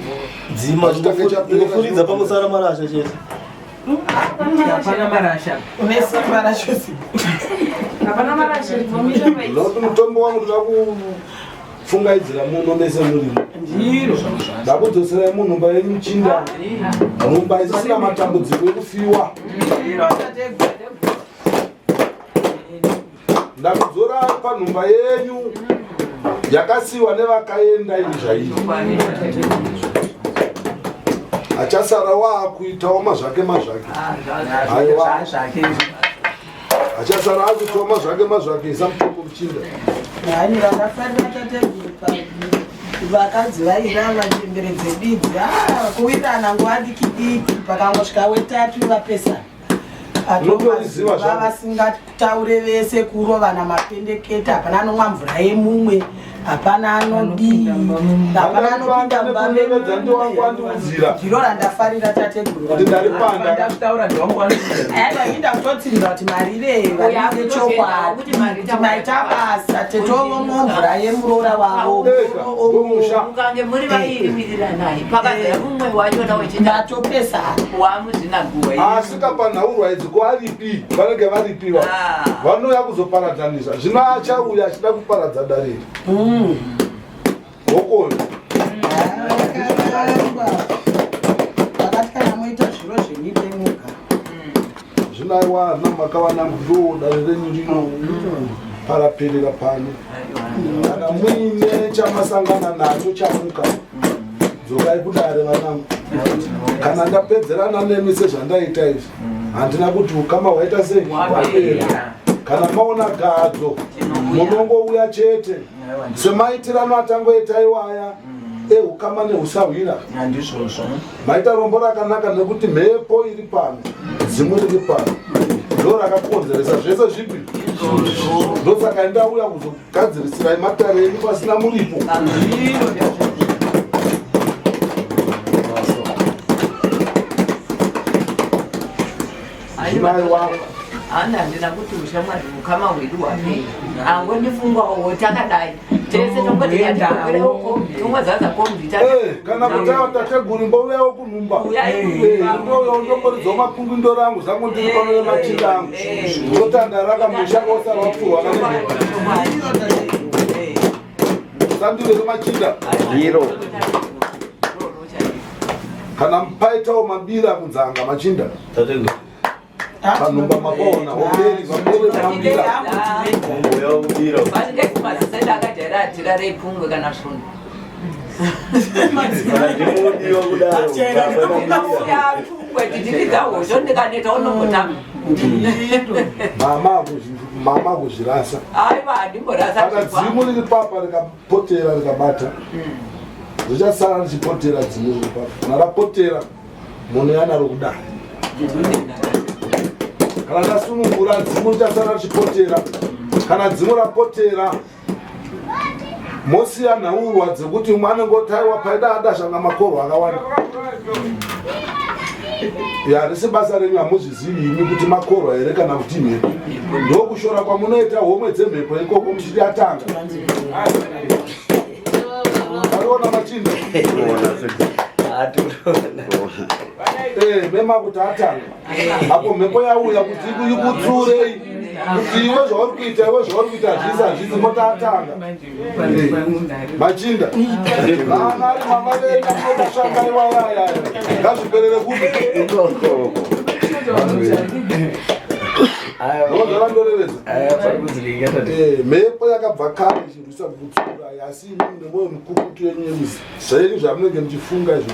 dzima chinofuridza pamusara marasha chete hapana marasha une simba racho hapana marasha noti mutombo wangu pfungaidzira muno mese murimo ndiro ndakudzoserai munhumba yenyu Muchinda, nhumba isina matambudziko ekufiwa. Ndakudzora panhumba yenyu yakasiwa nevakaenda ini zvaizvo. Achasara waakuitawo mazvake aiwa achasara akuitawo mazvake isamutombo Muchinda. hani vakafarira tateguru vakadzi vaira vachemberedze bidzi kuwirana nguva diki pakangosvika wetatu vapesana vasingataure vese kurovana mapendekete hapana anomwa mvura yemumwe hapana anodii hapana anopinda ndiro randafarira tategurundainda kutotsirirwa kuti marire vaide chokwadi maita basa tetovomwa mvura yemurora wavo ukange muri vairiwiriranaye pakazaya mumwe wachona wechindatopesana asika panhaurwa idzi kuaripi vanenge varipiwa vanouya kuzoparadzanisa zvino achauya achida kuparadza dariri gokoyo vakati kana moita zviro zvenyite muga zvino aiwa namakawana ndo dare renyu rino paraperera pano kana muine chamasangana nacho chamuka dzokai kudare vanangu kana ndapedzerana nemi sezvandaita izvi handina kuti ukama hwaita sei wapera. Kana maona gadzo munongouya chete semaitirano atangoita iwaya ukama neusahwira maita rombo rakanaka nekuti mhepo iri pano dzimu riri pano ndo rakakonzeresa zvese zvipi ndosaka ndauya kuzogadzirisirai matare enyu pasina muripo. handina kuti ushamwari ukama hwedu hwapera ango ndifungwawo takadai tese tongozaza kombita kana kuti tateguri mbouyawo kunhumba ndomboridzawo mapungindo rangu zangu ndiri pano nemachinda angu ndotanda rakamushaka osara wapfurwa sandire nemachinda iro kana paitawo mabira kunzanga machinda panhumba mapaona operi mabira akadharatira repungwe kana svuna titidzaozvo ndikaneta unombotama mama kuzvirasa aiva handimborasa kana dzimu riri papa rikapotera rikabata richasara richipotera dzimu riri papa kana rapotera munhu yanaro kudai kana ndasunungura dzimu richasara richipotera kana dzimu rapotera mosiya nhaurwa dzekuti umwe anengotaiwa paida adashanga makorwa akawanda risi basa renyu hamuzvizivi imi kuti makorwa here kana kuti mhepo ndokushora kwamunoita homwe dzemhepo ikoko muchiti atanga ariona machinda mema kuti atanga apo mhepo yauya kuti ikutsurei kuti iwe zvauri kuita zvisi hazvisi motaatanga machinda vana ari mama venyu anokushanga iwayaya ngazviperere kuti mhepo yakabva kare ichirwisa kutsura asi imi nemoyo mukukutu yenyu yemuzi zvenyu zvamunenge muchifunga izvo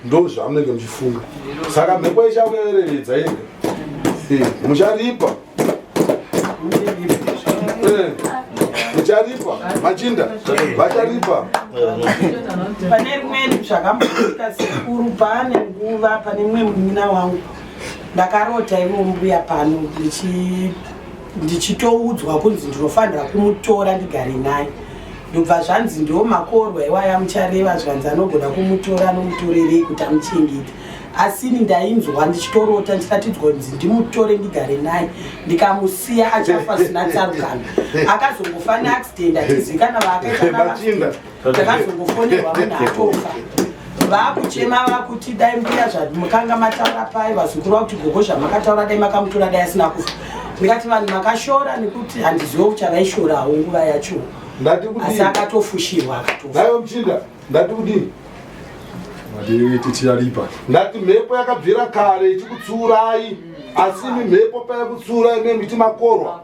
ndo zvamunenge muchifunga saka mhepo ichauyereredza yega mucharipa mucharipa machinda vacharipa pane rimweni zvakamboita sekuru pane nguva pane mumwe munina wangu ndakarota ivo mbuya pano ndichitoudzwa kunzi ndinofanira kumutora ndigare naye ndobva zvanzi ndo makorwa iwaya muchareva zvanzi anogona kumutora nomutorerei kuti amuchengete asini ndainzwa ndichitorota ndichiratidzwa kunzi ndimutore ndigare naye ndikamusiya achafa zvisina tsarukano akazongofa neaccident atizikana vaakaita takazongofonerwa munhu atofa vakuchema vakuti dai mbuya zvamukanga mataura pai vazukuru vakuti gogo zvamakataura dai makamutora dai asina kufa ndikati vanhu makashora nekuti handizivo kuchavaishorawo nguva yacho ndati kuti asi akatofushirwa nayo mchinda ndati kuti tichiraripa ndati mhepo yakabvira kare ichikutsuurai asi imi mhepo payakutsuurai nemiti makorwa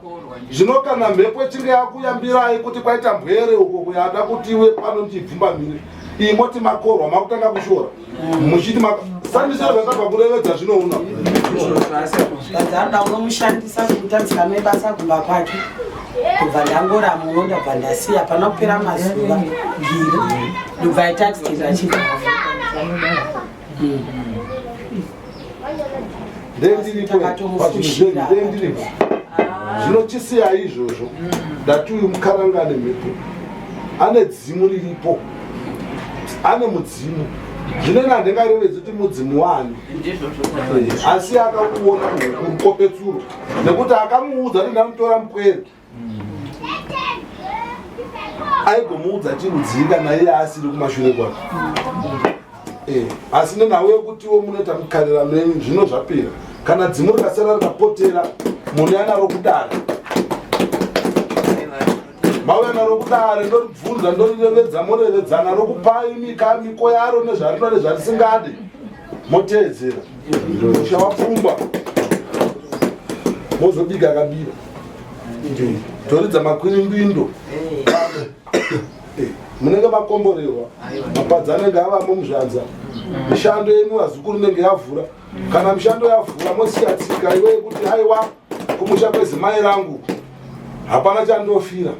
zvino kana mhepo ichinge yakuyambirai kuti kwaita mbwere uko kuyada kuti iwe pano ndichibvumbamire imoti makorwa makutanga kushora muchiti sandisiro zvakabva kurevedza zvinouna kadzanda unomushandisa kutadzika nebasa kumba kwake kubva ndangora muno ndabva ndasiya pana kupera mazuva 2 ndobva itaxira chii ndendiripo zvinochisiya izvozvo ndati uyu mukarangane mhepo ane dzimu riripo ane mudzimu zvino handingarevedzi kuti mudzimu wani asi akakuona kurukopetsuro nekuti akamuudza kuti ndamutora mupwere aigomuudza chirudzika naiye asiri kumashure kwake asi nenhau yekutiwo munoita mukarira menyu zvino zvapera kana dzimu rikasara rikapotera munhu yanaro kudare mauya naro kudare ndoribvunza ndorirevedza morevedzana rokupai miko yaro nezvarino nezvarisingadi moteedzera musha wapfumba mozobiga akabira toridza makwirimbindo munenge makomborerwa mapadza anenge avamo muzvanza mishando yenyu vazukuru nenge yavhura kana mishando yavhura mosiya tsika iwe kuti haiwa kumusha kwezimai rangu hapana chandofira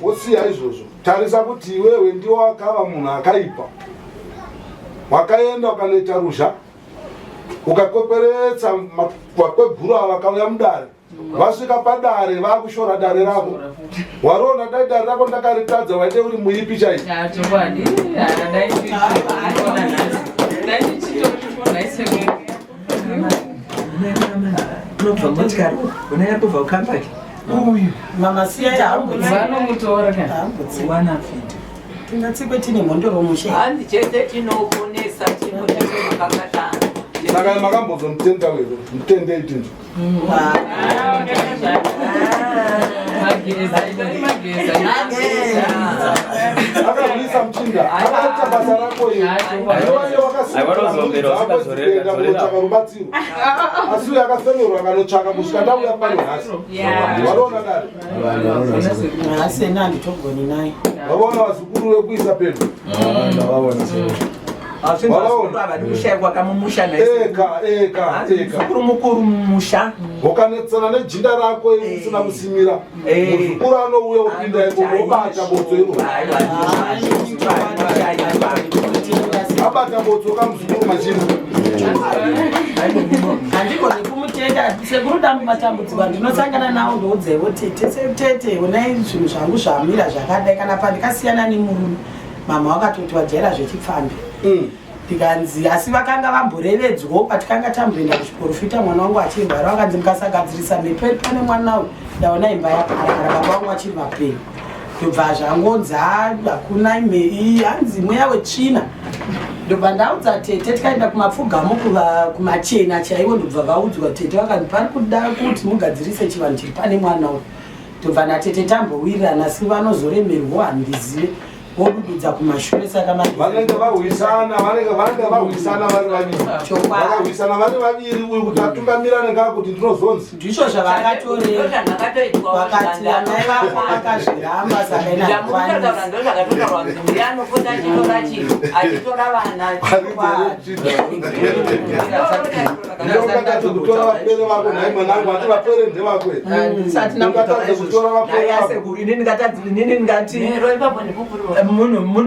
wosiya izvozvo tarisa kuti iwewe ndiwo wakava munhu akaipa wakaenda ukanoita ruzha ukakwekweretsa vakweguru ava vakauya mudare vasvika padare vakushora dare rako waronda dai dare rako ndakaritadza waite uri muipi chaiti mama siya tingatsikwe tine mondoro mushe handichete tinoponesa tinoakakatana saka makambozomutenda wewe mutende itinzo akabvisa muchinda akaita basa rako iwakatsvaka rubatsiro asi uyo akafemerwa akanotsvaka kusvika ndauya pano nhasi wanoona dare hasi ena handitogoni naye wavaona vazukuru vekuisa pedo mukuru mukuru mumusha ukanetsana nejinda rako usina kusimira muzukuru anouya upinda iko obata botso iro abata botso kamuzukuru machinda handikoni kumutenda sekuru dambu matambudziko ndinosangana nawo ndoudzevo tete unai zvinhu zvangu zvamira zvakadai kana pandikasiyana nemurume mama wakatoti wajaira zvechipfambi tikanzi asi vakanga vamborevedzwo patikanga tamboenda kuchiprofita mwana wangu achirwara vakanzi mukasagadzirisa mhepo pane mwana uyu ndaona imba yaparakara baba wangu achiri mapenyu ndobva zvangonzi hakuna hanzi mweya wetsvina ndobva ndaudza tete tikaenda kumapfugamo kumachena chaivo ndobva vaudzwa tete vakanzi pari kuda kuti mugadzirise chivanhu chiri pane mwana uyu ndobva natete tambowirirana si vanozoremerwo handizive vodududza kumashure saka vanenge vahwisana vari vaviri uyu kuti atungamirane ngaa kuti ndinozonzi ndizvo zvavakatorevakati anai vako vakazviramba saka kutora vapere vako nhai mwanangu ati vapere ndevakwe kutora vapere munhu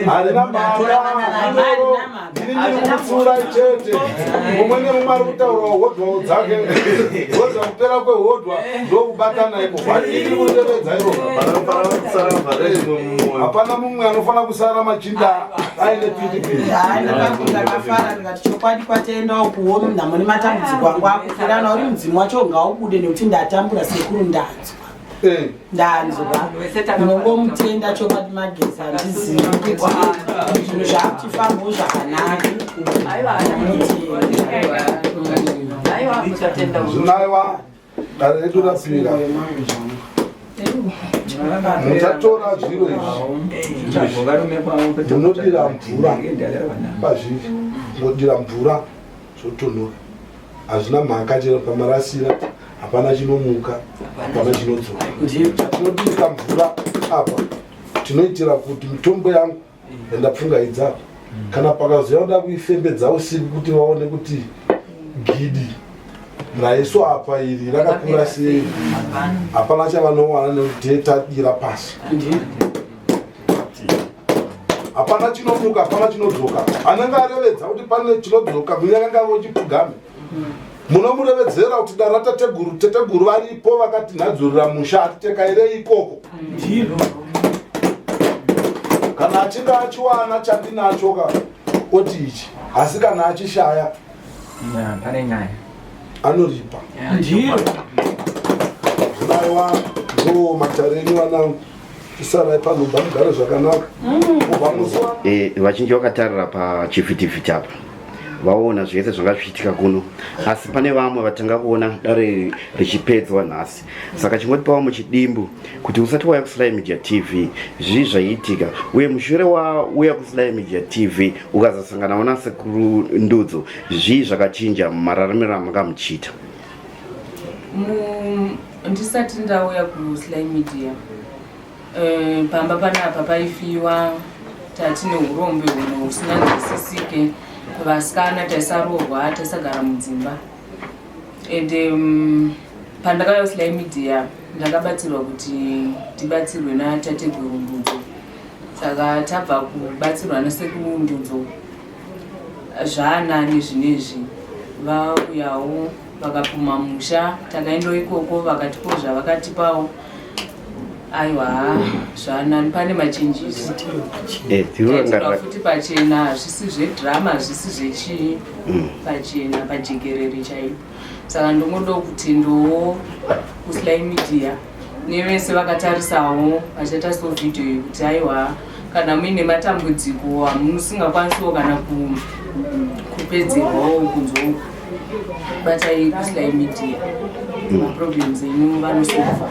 harina maandirikumupfuura chete mumwe nemumwe ari kutaura hodhwa dzake hodhwa kupera kwehodhwa ndokubatana ipo vadiri kutevedza hapana mumwe anofana kusara machinda aine pindipindi ndakafara ndikati chokwadi kwataendawo kuona nhamo nematambudziko angu akufirana uri mudzimu wacho ngaubude nekuti ndatambura sekuru ndanzwa ndanzwa unongomutenda chokwadi magezi handizivi kuti zvinhu zvaakutifambawo zvakanaka aiwa muchatenda Zvinaiwa dare redu rapira. Muchatora zviro izvi. Munodira mvura pazviri. Munodira mvura zvotonhora. Hazvina mhaka chero pamarasira. Hapana chinomuka. Hapana chinodzoka. Tinodira mvura apa. Tinoitira kuti mitombo yangu ndapfungaidza. Kana pakazoya kuda kuifembedza usiku kuti vaone kuti gidi raiso apa iri rakakura sei. Hapana chavanowana nekuti tadira pasi. Hapana chinomuka, hapana chinodzoka. Anenge arevedza kuti pane chinodzoka kunyanga ngavo chipfugame. Munomurevedzera kuti dara tateguru varipo vakati nhadzurira musha atitekairei ikoko. Kana achinge achiwana chandinacho oti ichi, asi kana achishaya pane nyaya anoripa. Zvaiwa ndo matareni wanangu isarai panobva mugare zvakanaka. Vazhinji vakatarira pachivhitivhiti apa vaona zvese zvanga zvichiitika kuno, asi pane vamwe vatanga kuona dare richipedzwa nhasi. Saka chingotipawo muchidimbu kuti usati wauya kuSly Media TV zvii zvaiitika, uye mushure wauya kuSly Media TV ukazosanganawo nasekuru Ndudzo, zvii zvakachinja mumararamiro amanga muchiita? Ndisati ndauya kuSly Media pamba panapa paifiwa tatine urombe huno husina nzwisisike. Vasikana taisarorwa taisagara mudzimba, ende pandakauya kuSly Media ndakabatsirwa kuti tibatsirwe natateguru Ndudzo. Saka tabva kubatsirwa nasekuru Ndudzo zvaanani zvinezvi, vauyawo vakapuma musha, takaenda ikoko vakatipo zvavakatipawo. Aiwa zvanani, pane machenjisi futi pachena, hazvisi zvedhirama, hazvisi zvechi pachena pajekerere chaipo. Saka ndongoda kuti ndowo kuSly Media nevese vakatarisawo vachaita so video kuti aiwa kana muine matambudziko amusingakwanisiwo kana kupedzerwawo kunzou batai kuSly Media, maproblems enyu vanosolva.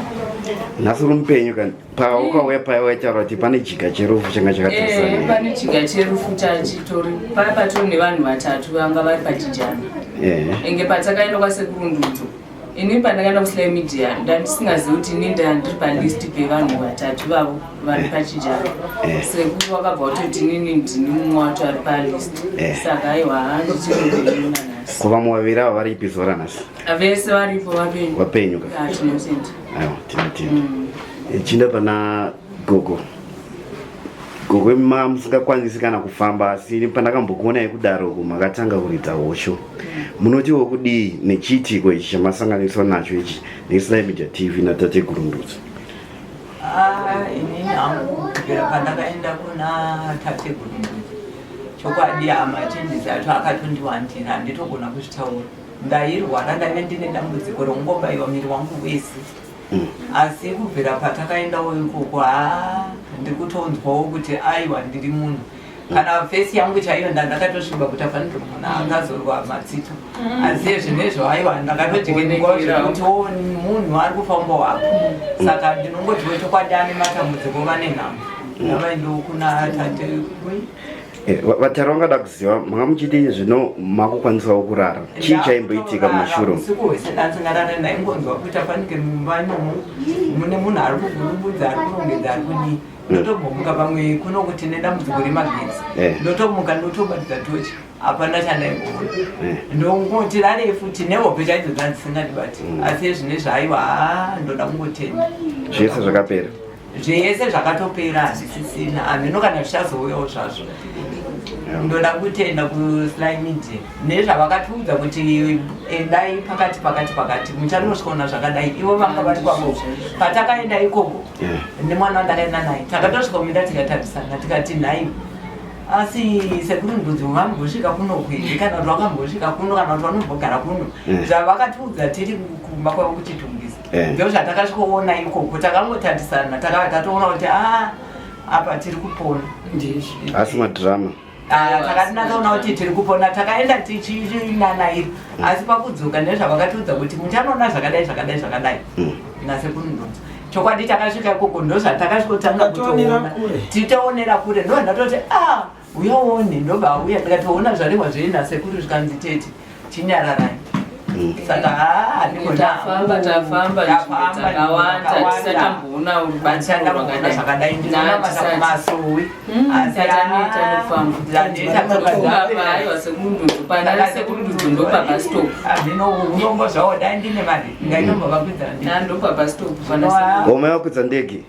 Nhasi mupenyu paukauya paya waitaura kuti pane chiga cherufu changa chakatarisana. Pane chiga cherufu chachitori patori nevanhu vatatu vanga vari pachijana. Enge patakaenda kwasekuru Ndudzo, ini pandakaenda kuSly Media ndandisingazivi kuti ini ndiri palist pevanhu vatatu vavo vari pachijana. Sekuru wakabva kutoti inini ndini mumwe wacho ari palist. Saka aiwa ndichinoona nhasi. Kuvamwe vaviri ava varipi zuva ranhasi? Vese varipo vapenyu. Vapenyu ka? Tinosenda. Aiwa, tinotenda. Chinda pana Gogo. Gogo musingakwanisi kana kufamba, asi pandakambokuonai kudaro makatanga kuridza hosho. Munotiwo kudii nechiitiko ichi chamasanganiswa nacho ichi neSly Media TV natateguru Ndudzo? Inini hangu kubvira pandakaenda kuna tateguru Ndudzo, chokwadi amachenjisi acho akatondiwandira, handitogona kuzvitaura. Ndairwara, ndaive ndine dambudziko rongobaiwa miri wangu wese. Asi kubvira patakaendawo ikoko ndikutonzwawo kuti aiwa ndiri munhu. Kana fesi yangu chaiyo ndakatosviba kuti afanira munhu akazorwa matsito. Asi zvinezvo aiwa ndakatojekerwa kuti munhu ari kufamba wako. Saka ndinongotiwe chokwadi ane matambudziko vane nhamo. Ndavaendawo kuna tate. Vatari vangada kuziva manga muchiti zvino makukwanisawo kurara, chii chaimboitika mumashure? Usiku hwese ndanzingarara, ndaingonzwa kuti afanike mumba imomo mune munhu ari kugurubudza, ari kurongedza, ari kudii. Ndotombomuka pamwe kuno kuti nedambudziko remagetsi. Ndotomuka ndotobatidza tochi, hapana chandaimboona. Ndongoti rarefu kuti nehope chaidzo dzandisingandibati. Asi zvinezvi aiwa ndoda kungotenda. Zvese zvakapera? Zvese zvakatopera, hazvisisina. Hameno kana zvichazouyawo zvazvo. Ndoda kutenda kuSly Media nezvavakatiudza kuti endai pakati muchanosvikaona zvakadai. Ivo vanga vari kwavo patakaenda ikoko nemwana wandakaenda naye, takatosvika kumida tikatarisana tikati nhai, asi sekuru Ndudzo vambosvika kuno kwezi, kana kuti vakambosvika kuno, kana kuti vanombogara kuno. Zvavakatiudza tiri kumba kwavo kuchitungisa ndo zvatakasvikoona ikoko, takangotarisana takatoona kuti apa tiri kupona. Asi madhirama takatinatsaona kuti tiri kupona takaenda tichinanairi asi pakudzoka ndezvavakatiudza kuti muchanoona zvakadai zvakadai zvakadai nasekunundudza chokwadi takasvika ikoko ndozvatakasvikotanga kutoona titaonera kure ndo ndatoti uyaone ndobva auya ndikatoona zvarehwa zveinasekuru zvikanzi tete chinyararai saka tafamba dzakawanda tisatamboona rubatsiro rwakadai ndinamasakumasowi aiwa sekundudzo pana sekundudzo ndopabastop unongo zvavo dai ndine mari ngainombovakwidzaa ndopabastop homa yakwidza ndege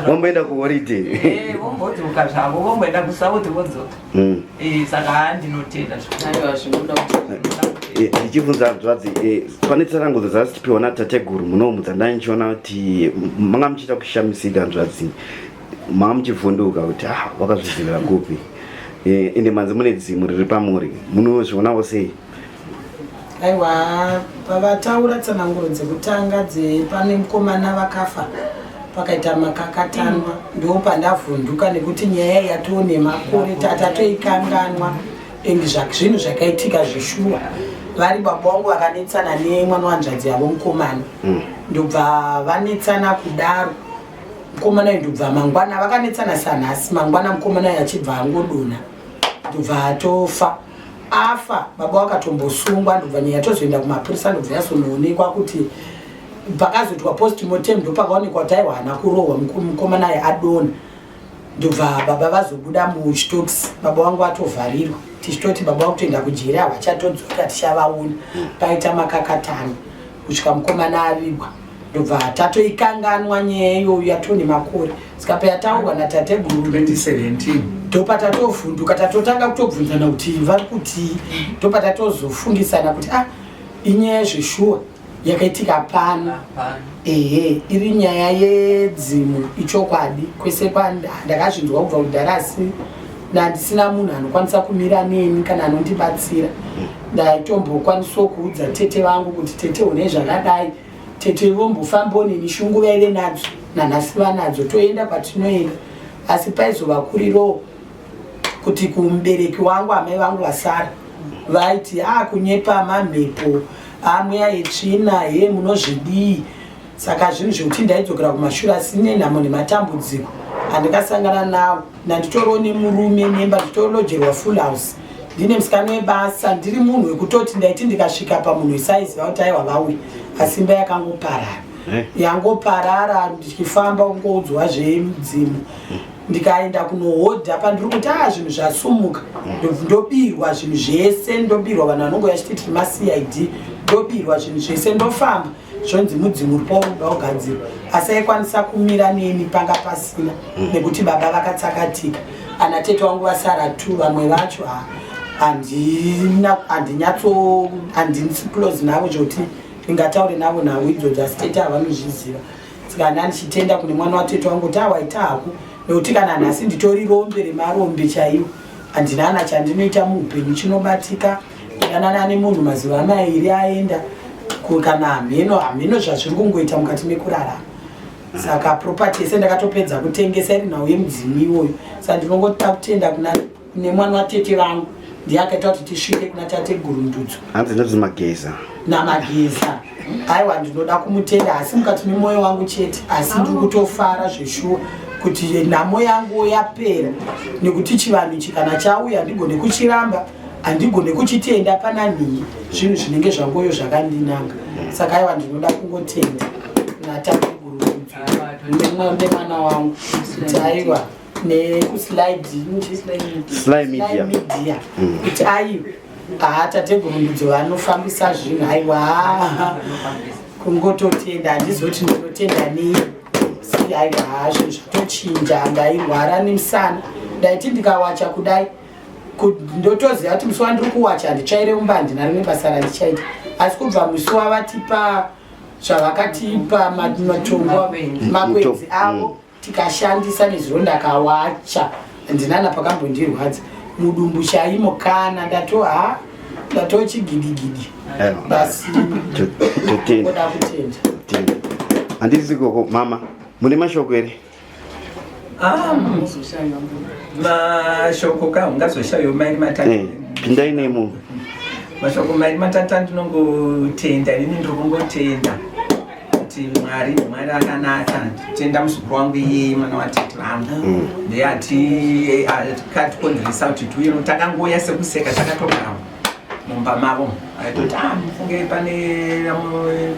vomboenda kuholiday vombodzoka zvavo vomboenda kusauti vodzoka saka handinotenda aiwa zvinoda ndichibvunza hanzvadzi pane tsarangudzo dzasi tipiwa natateguru munomudza ndanichiona kuti manga muchiita kushamisika hanzvadzi manga muchivhunduka kuti wakazvizivira kupi ende manzi mune dzimu riri pamuri munozvionawo sei? aiwa pavataura tsananguro dzekutanga pane mukomana vakafa pakaita makakatanwa ndo pandavhunduka nekuti nyaya yatoo nemakore tatatoikanganwa endi zvinhu zvakaitika zveshuwa vari baba vangu vakanetsana nemwana wanzvadzi yavo mukomana ndobva vanetsana kudaro mukomana uyu ndobva mangwana vakanetsana sanhasi mangwana mukomana uyu achibva angodona ndobva atofa afa baba vakatombosungwa ndobva nyaya tozoenda kumapurisa ndobva yazonoonekwa kuti pakazotwa postmortem ndopakaonekwa kuti aiwa hana kurohwa mukomana uyu adona ndobva baba vazobuda muchitoksi baba vangu atovharirwa tichitoti baba vangu toenda kujeri havachatodzoka tichavaona paita makakatano kusvika mukomana avigwa ndobva tatoikanganwa nyaya iyoyo yatone makore saka payataurwa natateguru 2017 ndopatatovhunduka tatotanga kutobvunzana kuti vari kuti ndopatatozofungisana kuti inyaya zveshuwa yakaitika pano iri nyaya yedzimu ichokwadi kwese ndakazvinzwa kubva kudarasi ndandisina munhu anokwanisa kumira neni kana anondibatsira ndaitombokwanisa kuudza tete vangu kuti tete une zvakadai tete vombofambawo neni shungu vaive nadzo nanhasi vanadzo toenda kwatinoenda asi paizovakurirowo kuti kumubereki wangu amai vangu vasara vaiti kunyepa mamhepo mweya yetsvina munozvidii saka zvinhu zvekuti ndaidzokera kumashure sine nhamo nematambudziko andikasangana nawo ndanditoriwo nemurume nemba nditologerwa full house ndine musikana webasa ndiri munhu wekutoti ndaiti ndikasvika pamunhu isaiziva kuti aiwa vauya asi imba yakangoparara yangoparara ndichifamba kungoudzwa zvemudzimu ndikaenda kunohodha pandiri kuti zvinhu zvasumuka ndobirwa zvinhu zvese ndobirwa vanhu vanongoya chiti tiri macid ndobirwa zvinhu zvese ndofamba zvonzi mudzimu uripo unoda kugadzirwa asi aikwanisa kumira neni panga pasina nekuti baba vakatsakatika ana tete vangu vasara 2 vamwe vacho handinisi close navo zvokuti ndingataure navo navo idzodzo asi tete havanozviziva saka ndandichitenda kune mwana watete wangu kuti awaita hako nekuti kana nhasi nditori rombe remarombe chaiwo handinana chandinoita muupenyu chinobatika kudanana nemunhu mazuva mairi aenda kana hameno zvazviri kungoita mukati mekurarama saka property yese ndakatopedza kutengesa iri nhau yemudzimu iwoyo saka ndinongoda kutenda kune mwana watete vangu ndiye akaita kuti tisvike kuna tateguru ndudzo hanzi ndodzi mageza namageza aiwa ndinoda kumutenda asi mukati memwoyo wangu chete asi ndiri kutofara zveshuwa kuti nhamo yangu yapera nekuti chivanhu ichi kana chauya ndigone kuchiramba handigone kuchitenda pana nhii zvinhu zvinenge zvangoyo zvakandinanga saka aiwa ndinoda kungotenda natateguru nemwana wangu taiwa nekuslide media kuti aiwa tateguru ndudzo vanofambisa zvinhu aiwa kungototenda handizoti ndinotenda nei si aiwa zvinhu zvatochinja ndairwara nemusana ndaiti ndikawacha kudai ndotoziva kuti musi wandiri kuwacha handitsvaire mumba handinari nebasa randichaita asi kubva musi wavatipa zvavakatipa matombo makwenzi avo tikashandisa nezuro ndakawacha handinana pakambondirwadza mudumbu chaimo kana ndatochigidigidi basi oda kutenda handisi koko mama mune mashoko here mashoko kahungazoshayo mairi matatu pindai nemo mashoko mairi matatu andinongotenda ini ndiri kungotenda kuti mwari akanaka tenda muzukuru wangu iye mwana watete vangu ndeyati katikonzeresa kuti tuino takangoya sekuseka takatogara mumba mavo aitoti mufunge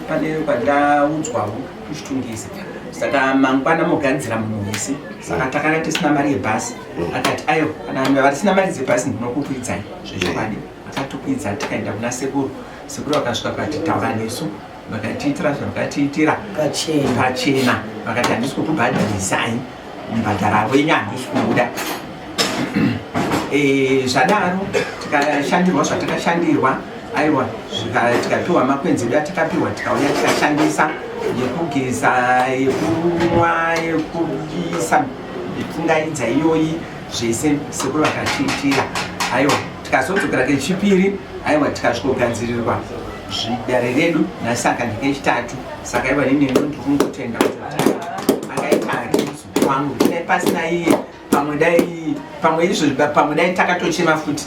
pane kwandaudzwawo kuchitungisa saka mangwana mogadzira munhu wese saka takanga tisina mari yebhasi akati aiwa kana varisina mari dzebhasi ndinokukwidzai zvechokwadi akatokwidza tikaenda kuna sekuru vakasvika kati taura nesu vakatiitira zvavakatiitira pachena vakati handisi kukubhadharisai mubhadhara wenyu handisi kuuda zvadaro tikashandirwa zvatakashandirwa aiwa tikapiwa makwenzi edu atakapiwa tikauya tikashandisa yekugeza yekumwa yekuisa yekungaidza iyoyi zvese sekuru vakatiitira aiwa tikazodzokera kechipiri aiwa tikasvikogadzirirwa zvidare redu nasaka ndikechitatu saka iva nini ndiri kungotenda akaita muzukuru wangu kune pasina iye pamwe izvozvi pamwe dai takatochema futi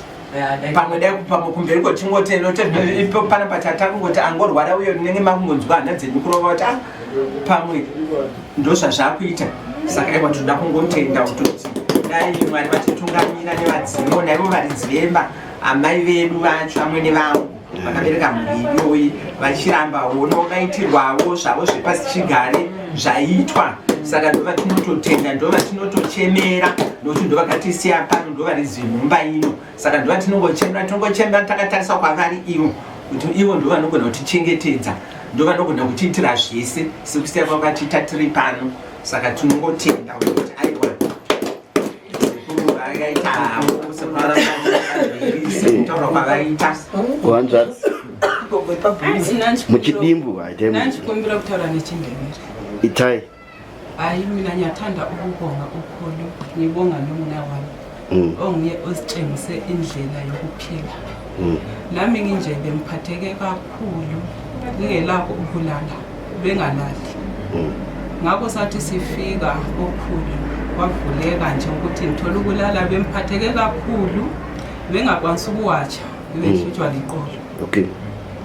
pamwe dai kumberi kotingotenoipo pana patata kungoti angorwara uyo nenge makungonzwa hana dzenyu kurova kuti pamwe ndozvazvakuita saka iva tinoda kungotenda kutoti dai mwari vatitungamira nevadzivo naivo varidzi vemba amai vedu vacho amwe nevangu vakabereka mhuri iyoyi vachirambawo novaitirwawo zvavo zvepasi chigare zvaitwa saka ndova tinototenda ndova tinotochemera nokuti ndovakatisiya pano ndovaridzi vemumba ino saka ndova tinongochemera takatarisa kwavari ivo kuti ivo ndovanogona kutichengetedza ndovanogona kutiitira zvese sekusiya kwavatiita tiri pano saka tinongotenda kuti aiwa sekuru vakaita havo sekutaura kwavaita kuhanzva muchidimbu nanchikumbira kutaura nechindevere itai hayi mina ngiyathanda ukubonga ukhulu ngibonga nomuna wami onguye ositshengise indlela yokuphila nami nginjebe ngiphatheke kakhulu ngingelakho ukulala bengalali ngakho sathi sifika okhulu kwavuleka nje ukuthi ngithola ukulala bemphatheke kakhulu bengakwanisa ukuwatsha behlutshwa liqolo okay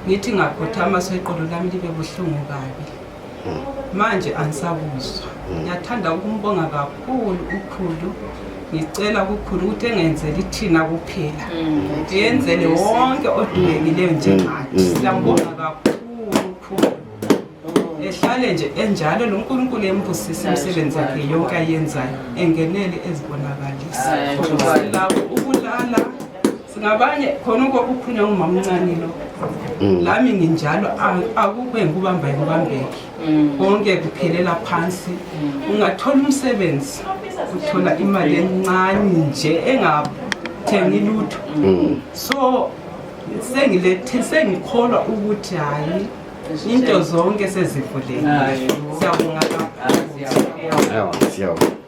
ngithi ngakhothama soiqolo lami libe buhlungu kabi manje anisabuzwa ngiyathanda ukumbonga kakhulu ukhulu ngicela kukhulu ukuthi engenzele ithina kuphela yenzele wonke odubekileyo njengathi siyambonga kakhulu ukhulu ehlale nje enjalo lo nkulunkulu embusise imisebenzi yakhe yonke ayenzayo engenele ezibonakalisa lapho ukulala singabanye khona ukukhulunywa ngumama uncane lo lami nginjalo akube ngikubambayo kubambeki konke kuphelela phansi ungathola umsebenzi uthola imali encane nje engathengi lutho so sengikholwa ukuthi hayi into zonke sezivulekile siyabonga kakhulu. Siyabonga.